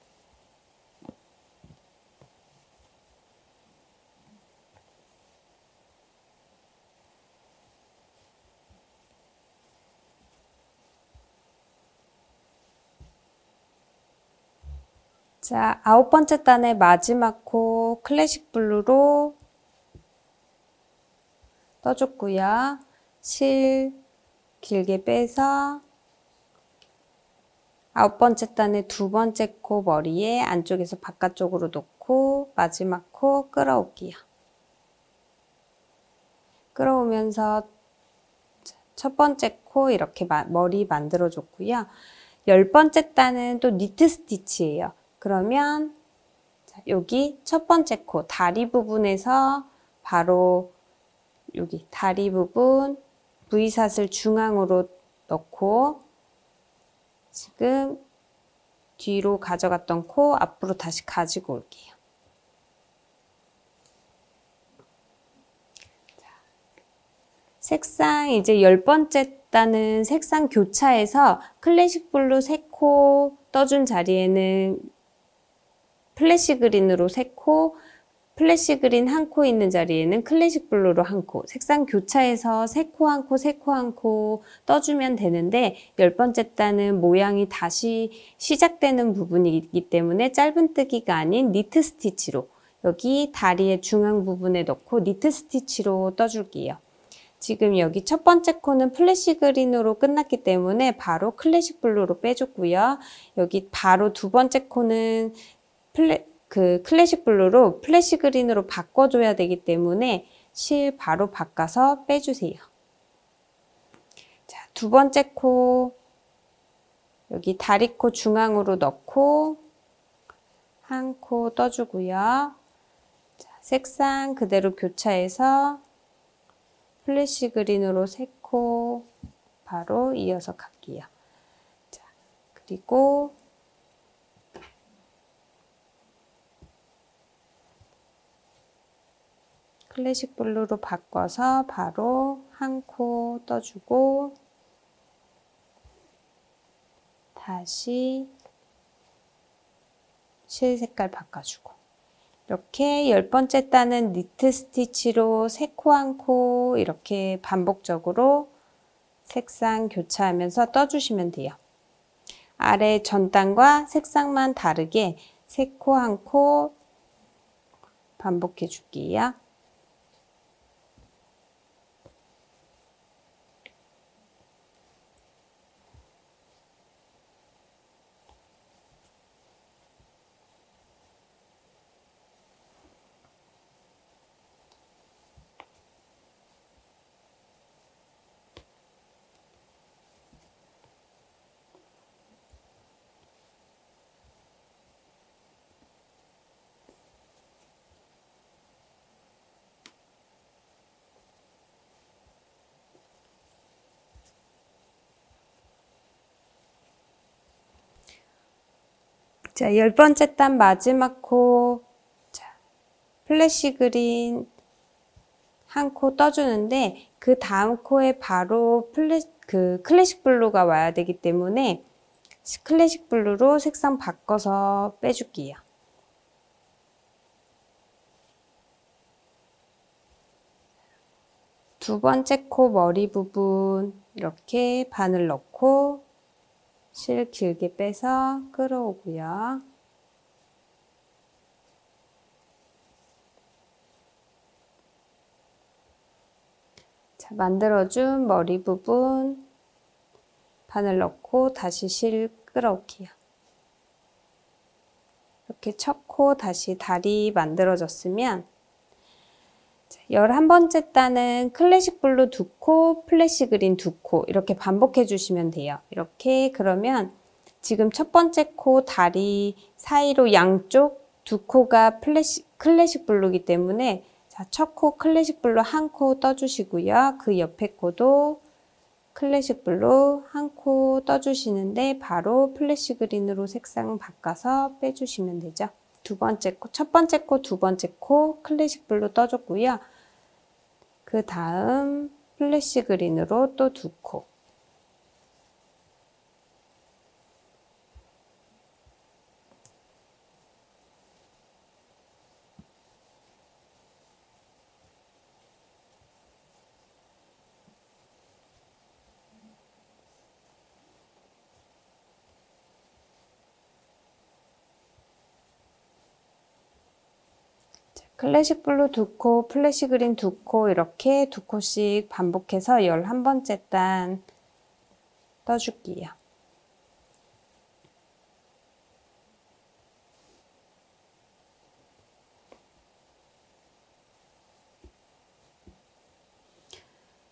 자, 9번째 단의 마지막 코 클래식 블루로 떠줬고요. 실 길게 빼서 9번째 단의 두 번째 코 머리에 안쪽에서 바깥쪽으로 놓고 마지막 코 끌어올게요. 끌어오면서 첫 번째 코 이렇게 머리 만들어 줬고요. 10번째 단은 또 니트 스티치예요. 그러면 여기 첫 번째 코 다리 부분에서 바로 여기 다리 부분 V샷을 중앙으로 넣고 지금 뒤로 가져갔던 코 앞으로 다시 가지고 올게요. 색상 이제 10번째 단은 색상 교차해서 클래식 블루 3코 떠준 자리에는 플래시 그린으로 3코, 플래시 그린 1코 있는 자리에는 클래식 블루로 1코, 색상 교차해서 3코 1코, 3코 1코 떠주면 되는데 10번째 단은 모양이 다시 시작되는 부분이기 때문에 짧은뜨기가 아닌 니트 스티치로 여기 다리의 중앙 부분에 넣고 니트 스티치로 떠줄게요. 지금 여기 첫 번째 코는 플래시 그린으로 끝났기 때문에 바로 클래식 블루로 빼줬고요. 여기 바로 두 번째 코는 클래식 블루로 플래시 그린으로 바꿔줘야 되기 때문에 실 바로 바꿔서 빼주세요. 자, 두 번째 코 여기 다리코 중앙으로 넣고 한 코 떠주고요. 자, 색상 그대로 교차해서 플래시 그린으로 3코 바로 이어서 갈게요. 자, 그리고 클래식 블루로 바꿔서 바로 한 코 떠주고 다시 실 색깔 바꿔주고 이렇게 10번째 단은 니트 스티치로 3코 1코 이렇게 반복적으로 색상 교차하면서 떠주시면 돼요. 아래 전단과 색상만 다르게 3코 1코 반복해 줄게요. 자, 10번째 단 마지막 코, 자, 플래시 그린 한 코 떠주는데, 그 다음 코에 바로 클래식 블루가 와야 되기 때문에, 클래식 블루로 색상 바꿔서 빼줄게요. 두 번째 코 머리 부분, 이렇게 바늘 넣고, 실 길게 빼서 끌어오고요. 자, 만들어준 머리 부분 바늘 넣고 다시 실 끌어올게요. 이렇게 첫 코 다시 다리 만들어졌으면 11번째 단은 클래식 블루 2코, 플래시 그린 2코 이렇게 반복해 주시면 돼요. 이렇게 그러면 지금 첫 번째 코 다리 사이로 양쪽 2코가 클래식 블루이기 때문에 자, 첫 코 클래식 블루 1코 떠주시고요. 그 옆에 코도 클래식 블루 1코 떠주시는데 바로 플래시 그린으로 색상 바꿔서 빼주시면 되죠. 두 번째 코, 첫 번째 코, 두 번째 코 클래식 블루 떠줬고요. 그 다음 플래시 그린으로 또 2코. 클래식 블루 2코, 플래시 그린 2코 이렇게 2코씩 반복해서 11번째 단 떠줄게요.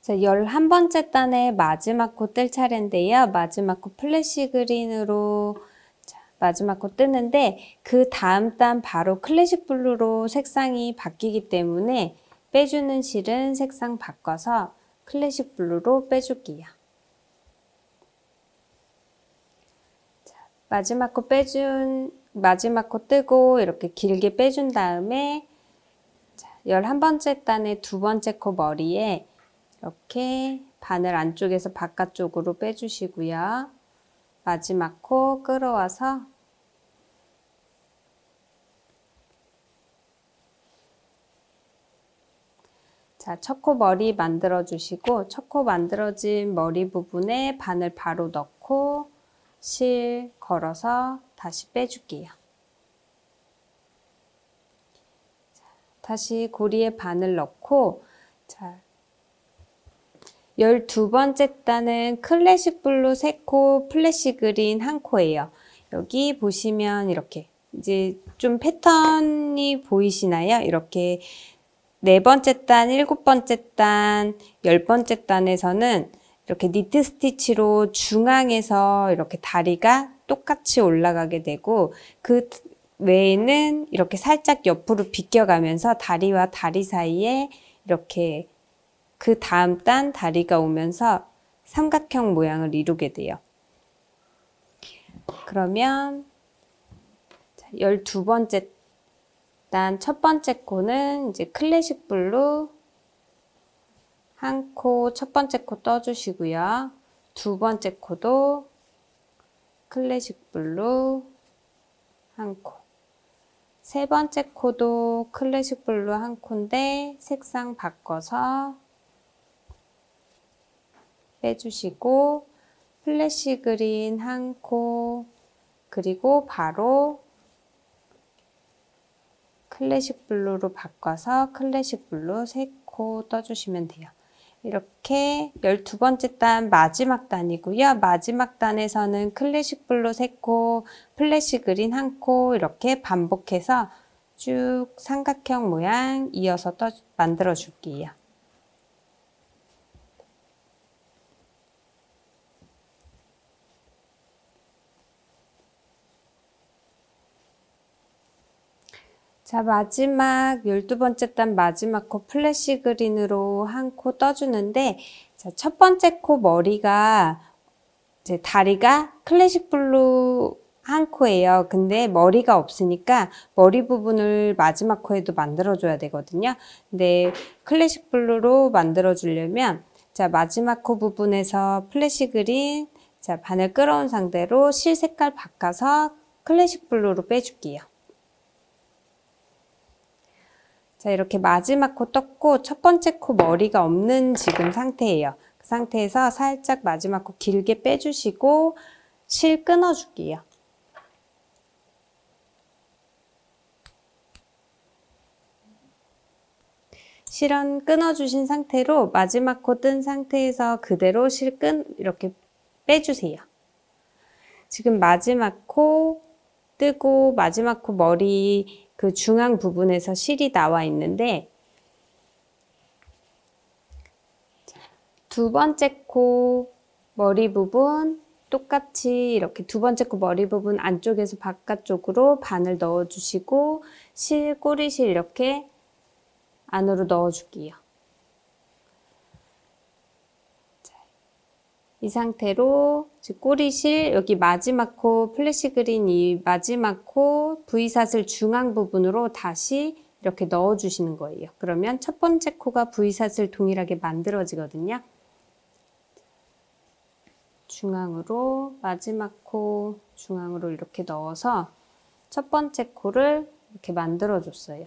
자, 11번째 단의 마지막 코 뜰 차례인데요. 마지막 코 플래시 그린으로 마지막 코 뜨는데 그 다음 단 바로 클래식 블루로 색상이 바뀌기 때문에 빼주는 실은 색상 바꿔서 클래식 블루로 빼줄게요. 자, 마지막 코 뜨고 이렇게 길게 빼준 다음에 11번째 단의 두 번째 코 머리에 이렇게 바늘 안쪽에서 바깥쪽으로 빼주시고요. 마지막 코 끌어와서 자, 첫 코 머리 만들어 주시고 첫 코 만들어진 머리 부분에 바늘 바로 넣고 실 걸어서 다시 빼줄게요. 자, 다시 고리에 바늘 넣고 자, 12번째 단은 클래식 블루 3코, 플래시 그린 1코예요. 여기 보시면 이렇게 이제 좀 패턴이 보이시나요? 이렇게 4번째 단, 7번째 단, 10번째 단에서는 이렇게 니트 스티치로 중앙에서 이렇게 다리가 똑같이 올라가게 되고 그 외에는 이렇게 살짝 옆으로 비껴가면서 다리와 다리 사이에 이렇게 그 다음 단 다리가 오면서 삼각형 모양을 이루게 돼요. 그러면 12번째 단 첫 번째 코는 이제 클래식 블루 1코 첫 번째 코 떠주시고요. 두 번째 코도 클래식 블루 1코. 세 번째 코도 클래식 블루 1코인데 색상 바꿔서 빼주시고 플래시 그린 1코 그리고 바로 클래식 블루로 바꿔서 클래식 블루 3코 떠주시면 돼요. 이렇게 12번째 단 마지막 단이고요. 마지막 단에서는 클래식 블루 3코, 플래시 그린 1코 이렇게 반복해서 쭉 삼각형 모양 이어서 만들어 줄게요. 자, 마지막 12번째 단 마지막 코 플래시 그린으로 1코 떠주는데 자, 첫 번째 코 머리가 이제 다리가 클래식 블루 1코예요. 근데 머리가 없으니까 머리 부분을 마지막 코에도 만들어 줘야 되거든요. 근데 클래식 블루로 만들어 주려면 자, 마지막 코 부분에서 플래시 그린 자, 바늘 끌어온 상태로 실 색깔 바꿔서 클래식 블루로 빼줄게요. 자, 이렇게 마지막 코 떴고 첫 번째 코 머리가 없는 지금 상태예요. 그 상태에서 살짝 마지막 코 길게 빼주시고 실 끊어줄게요. 실은 끊어주신 상태로 마지막 코 뜬 상태에서 그대로 실끈 이렇게 빼주세요. 지금 마지막 코 뜨고 마지막 코 머리 그 중앙 부분에서 실이 나와 있는데 두 번째 코 머리 부분 똑같이 이렇게 두 번째 코 머리 부분 안쪽에서 바깥쪽으로 반을 넣어주시고 꼬리실 이렇게 안으로 넣어줄게요. 이 상태로 꼬리실 여기 마지막 코 플래시 그린 이 마지막 코 V샷을 중앙 부분으로 다시 이렇게 넣어주시는 거예요. 그러면 첫 번째 코가 V샷을 동일하게 만들어지거든요. 중앙으로 마지막 코 중앙으로 이렇게 넣어서 첫 번째 코를 이렇게 만들어 줬어요.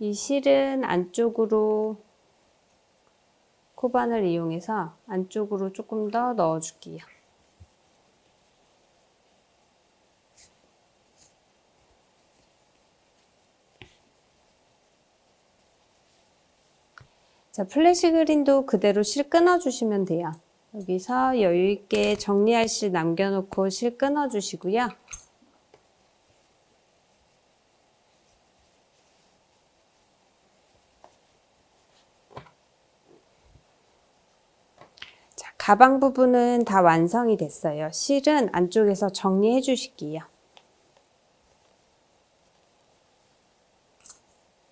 이 실은 안쪽으로 코바늘 이용해서 안쪽으로 조금 더 넣어 줄게요. 자, 플래시 그린도 그대로 실 끊어 주시면 돼요. 여기서 여유 있게 정리할 실 남겨놓고 실 끊어 주시고요. 자, 가방 부분은 다 완성이 됐어요. 실은 안쪽에서 정리해 주실게요.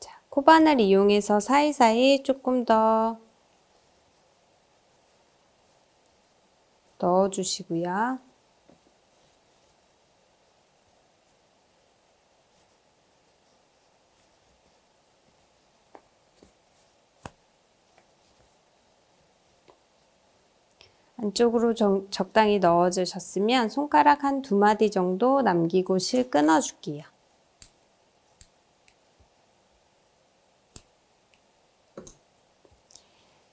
자, 코바늘 이용해서 사이사이 조금 더 넣어 주시고요. 안쪽으로 적당히 넣어주셨으면 손가락 한 2마디 정도 남기고 실 끊어줄게요.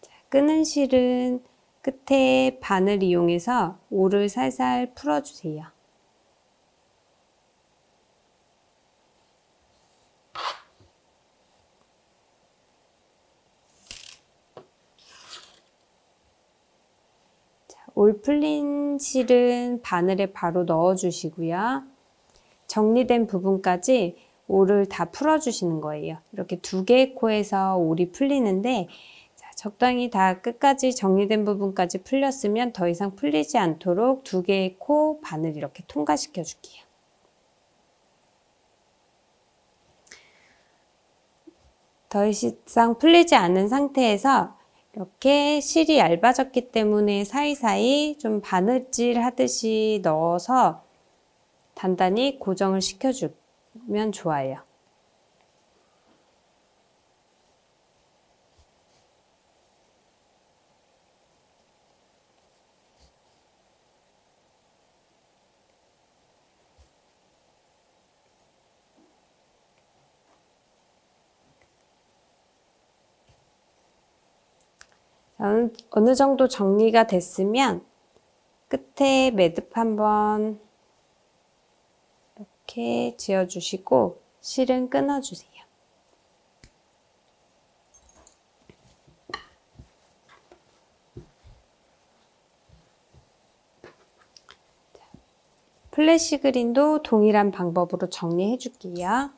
자, 끄는 실은 끝에 바늘 이용해서 올을 살살 풀어주세요. 올 풀린 실은 바늘에 바로 넣어 주시고요. 정리된 부분까지 올을 다 풀어 주시는 거예요. 이렇게 2개의 코에서 올이 풀리는데 자, 적당히 다 끝까지 정리된 부분까지 풀렸으면 더 이상 풀리지 않도록 2개의 코 바늘 이렇게 통과시켜 줄게요. 더 이상 풀리지 않은 상태에서 이렇게 실이 얇아졌기 때문에 사이사이 좀 바느질 하듯이 넣어서 단단히 고정을 시켜주면 좋아요. 어느 정도 정리가 됐으면 끝에 매듭 한번 이렇게 지어주시고 실은 끊어주세요. 플래시 그린도 동일한 방법으로 정리해 줄게요.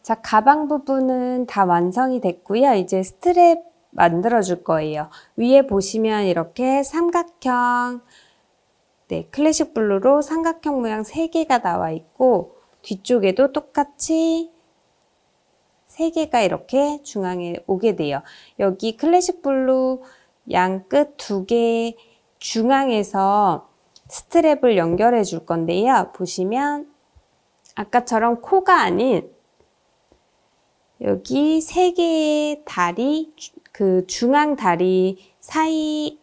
자, 가방 부분은 다 완성이 됐고요. 이제 스트랩 만들어 줄 거예요. 위에 보시면 이렇게 삼각형, 네, 클래식 블루로 삼각형 모양 3개가 나와 있고, 뒤쪽에도 똑같이 3개가 이렇게 중앙에 오게 돼요. 여기 클래식 블루 양 끝 2개 중앙에서 스트랩을 연결해 줄 건데요. 보시면 아까처럼 코가 아닌 여기 3개의 다리, 그 중앙 다리 사이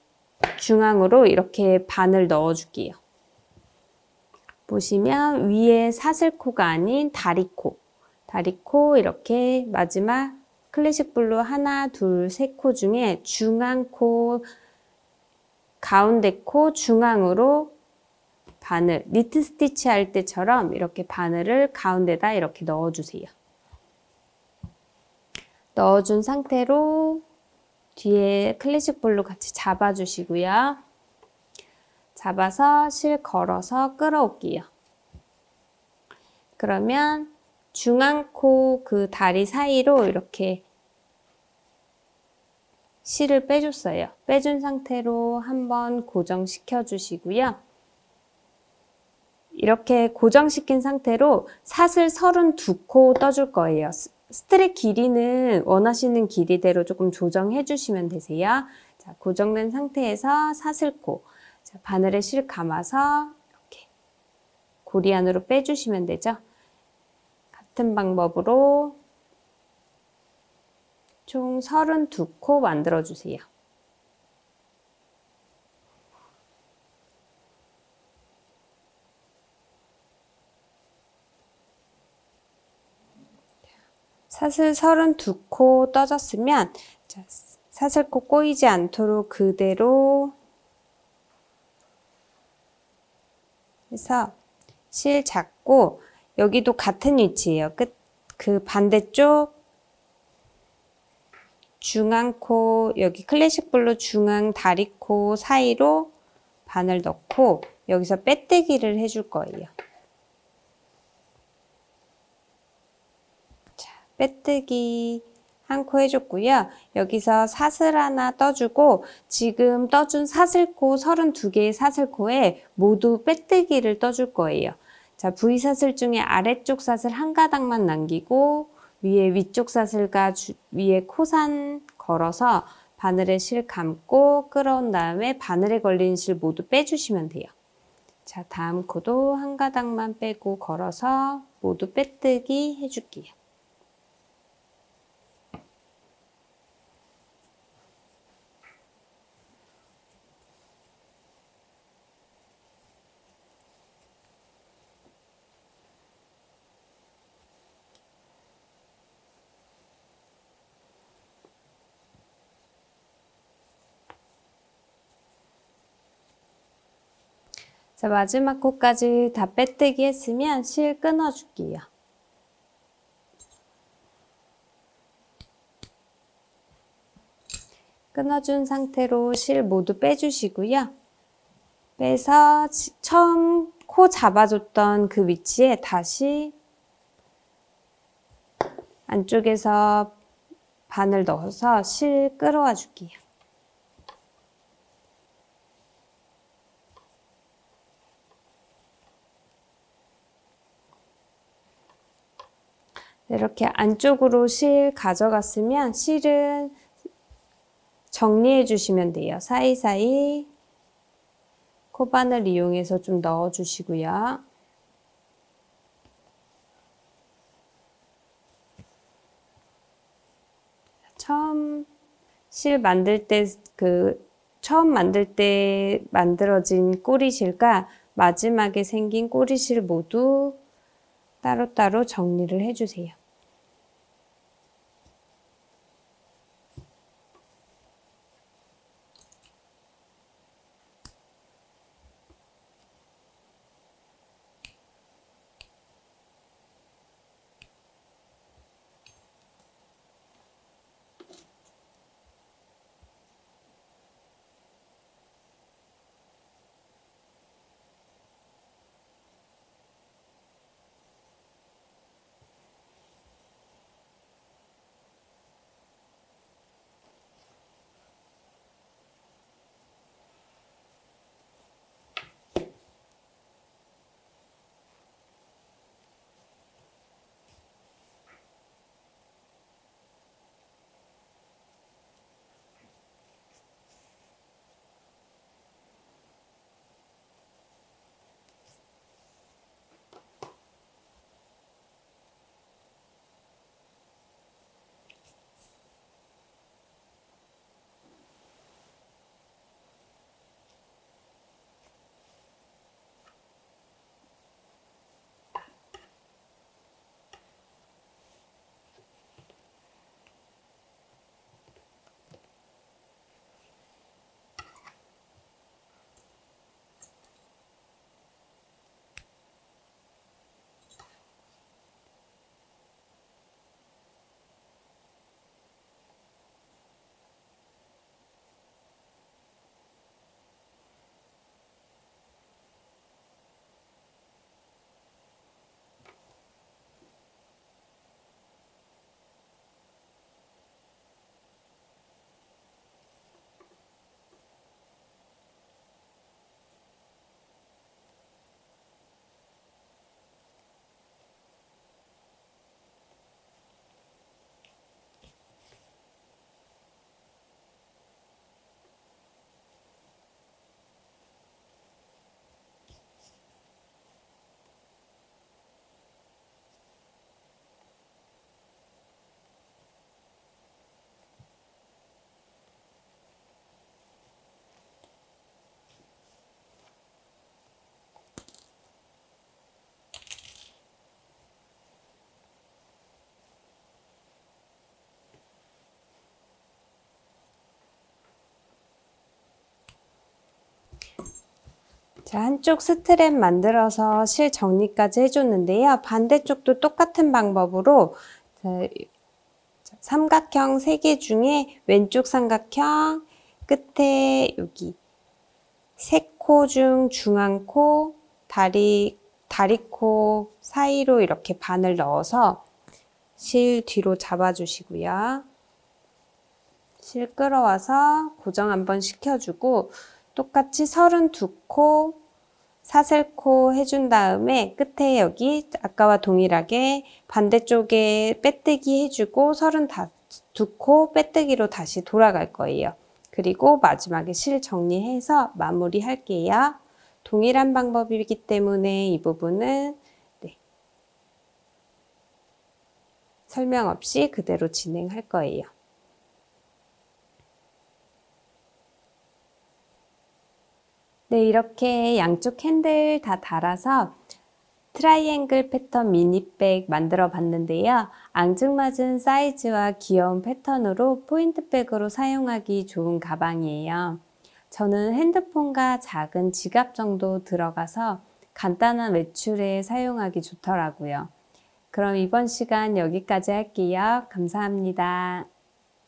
중앙으로 이렇게 바늘 넣어 줄게요. 보시면 위에 사슬코가 아닌 다리코, 다리코 이렇게 마지막 클래식 블루 하나, 둘, 세 코 중에 중앙 코, 가운데 코 중앙으로 바늘, 니트 스티치 할 때처럼 이렇게 바늘을 가운데다 이렇게 넣어주세요. 넣어준 상태로 뒤에 클래식 블루 같이 잡아주시고요. 잡아서 실 걸어서 끌어올게요. 그러면 중앙 코 그 다리 사이로 이렇게 실을 빼줬어요. 빼준 상태로 한번 고정시켜 주시고요. 이렇게 고정시킨 상태로 사슬 32코 떠줄 거예요. 스트랩 길이는 원하시는 길이대로 조금 조정해 주시면 되세요. 자, 고정된 상태에서 사슬코, 자, 바늘에 실 감아서 이렇게 고리 안으로 빼주시면 되죠. 같은 방법으로 총 32코 만들어 주세요. 사슬 32코 떠졌으면 자, 사슬코 꼬이지 않도록 그대로 해서 실 잡고 여기도 같은 위치예요. 그 반대쪽 중앙코 여기 클래식 블루 중앙 다리코 사이로 바늘 넣고 여기서 빼뜨기를 해줄 거예요. 자, 빼뜨기 한 코 해줬고요. 여기서 사슬 하나 떠주고 지금 떠준 사슬코 32개의 사슬코에 모두 빼뜨기를 떠줄 거예요. 자, V사슬 중에 아래쪽 사슬 한 가닥만 남기고 위에 위쪽 사슬과 위에 코산 걸어서 바늘에 실 감고 끌어온 다음에 바늘에 걸린 실 모두 빼주시면 돼요. 자, 다음 코도 한 가닥만 빼고 걸어서 모두 빼뜨기 해줄게요. 자, 마지막 코까지 다 빼뜨기 했으면 실 끊어줄게요. 끊어준 상태로 실 모두 빼주시고요. 빼서 처음 코 잡아줬던 그 위치에 다시 안쪽에서 바늘 넣어서 실 끌어와 줄게요. 이렇게 안쪽으로 실 가져갔으면 실은 정리해 주시면 돼요. 사이사이 코바늘 이용해서 좀 넣어 주시고요. 처음 실 만들 때 처음 만들 때 만들어진 꼬리실과 마지막에 생긴 꼬리실 모두 따로따로 정리를 해주세요. 자, 한쪽 스트랩 만들어서 실 정리까지 해줬는데요. 반대쪽도 똑같은 방법으로 삼각형 3개 중에 왼쪽 삼각형 끝에 여기 세 코 중 중앙 코, 다리코 사이로 이렇게 바늘 넣어서 실 뒤로 잡아주시고요. 실 끌어와서 고정 한번 시켜주고 똑같이 32코 사슬코 해준 다음에 끝에 여기 아까와 동일하게 반대쪽에 빼뜨기 해주고 32코 빼뜨기로 다시 돌아갈 거예요. 그리고 마지막에 실 정리해서 마무리 할게요. 동일한 방법이기 때문에 이 부분은 설명 없이 그대로 진행할 거예요. 네, 이렇게 양쪽 핸들 다 달아서 트라이앵글 패턴 미니백 만들어 봤는데요. 앙증맞은 사이즈와 귀여운 패턴으로 포인트백으로 사용하기 좋은 가방이에요. 저는 핸드폰과 작은 지갑 정도 들어가서 간단한 외출에 사용하기 좋더라고요. 그럼 이번 시간 여기까지 할게요. 감사합니다.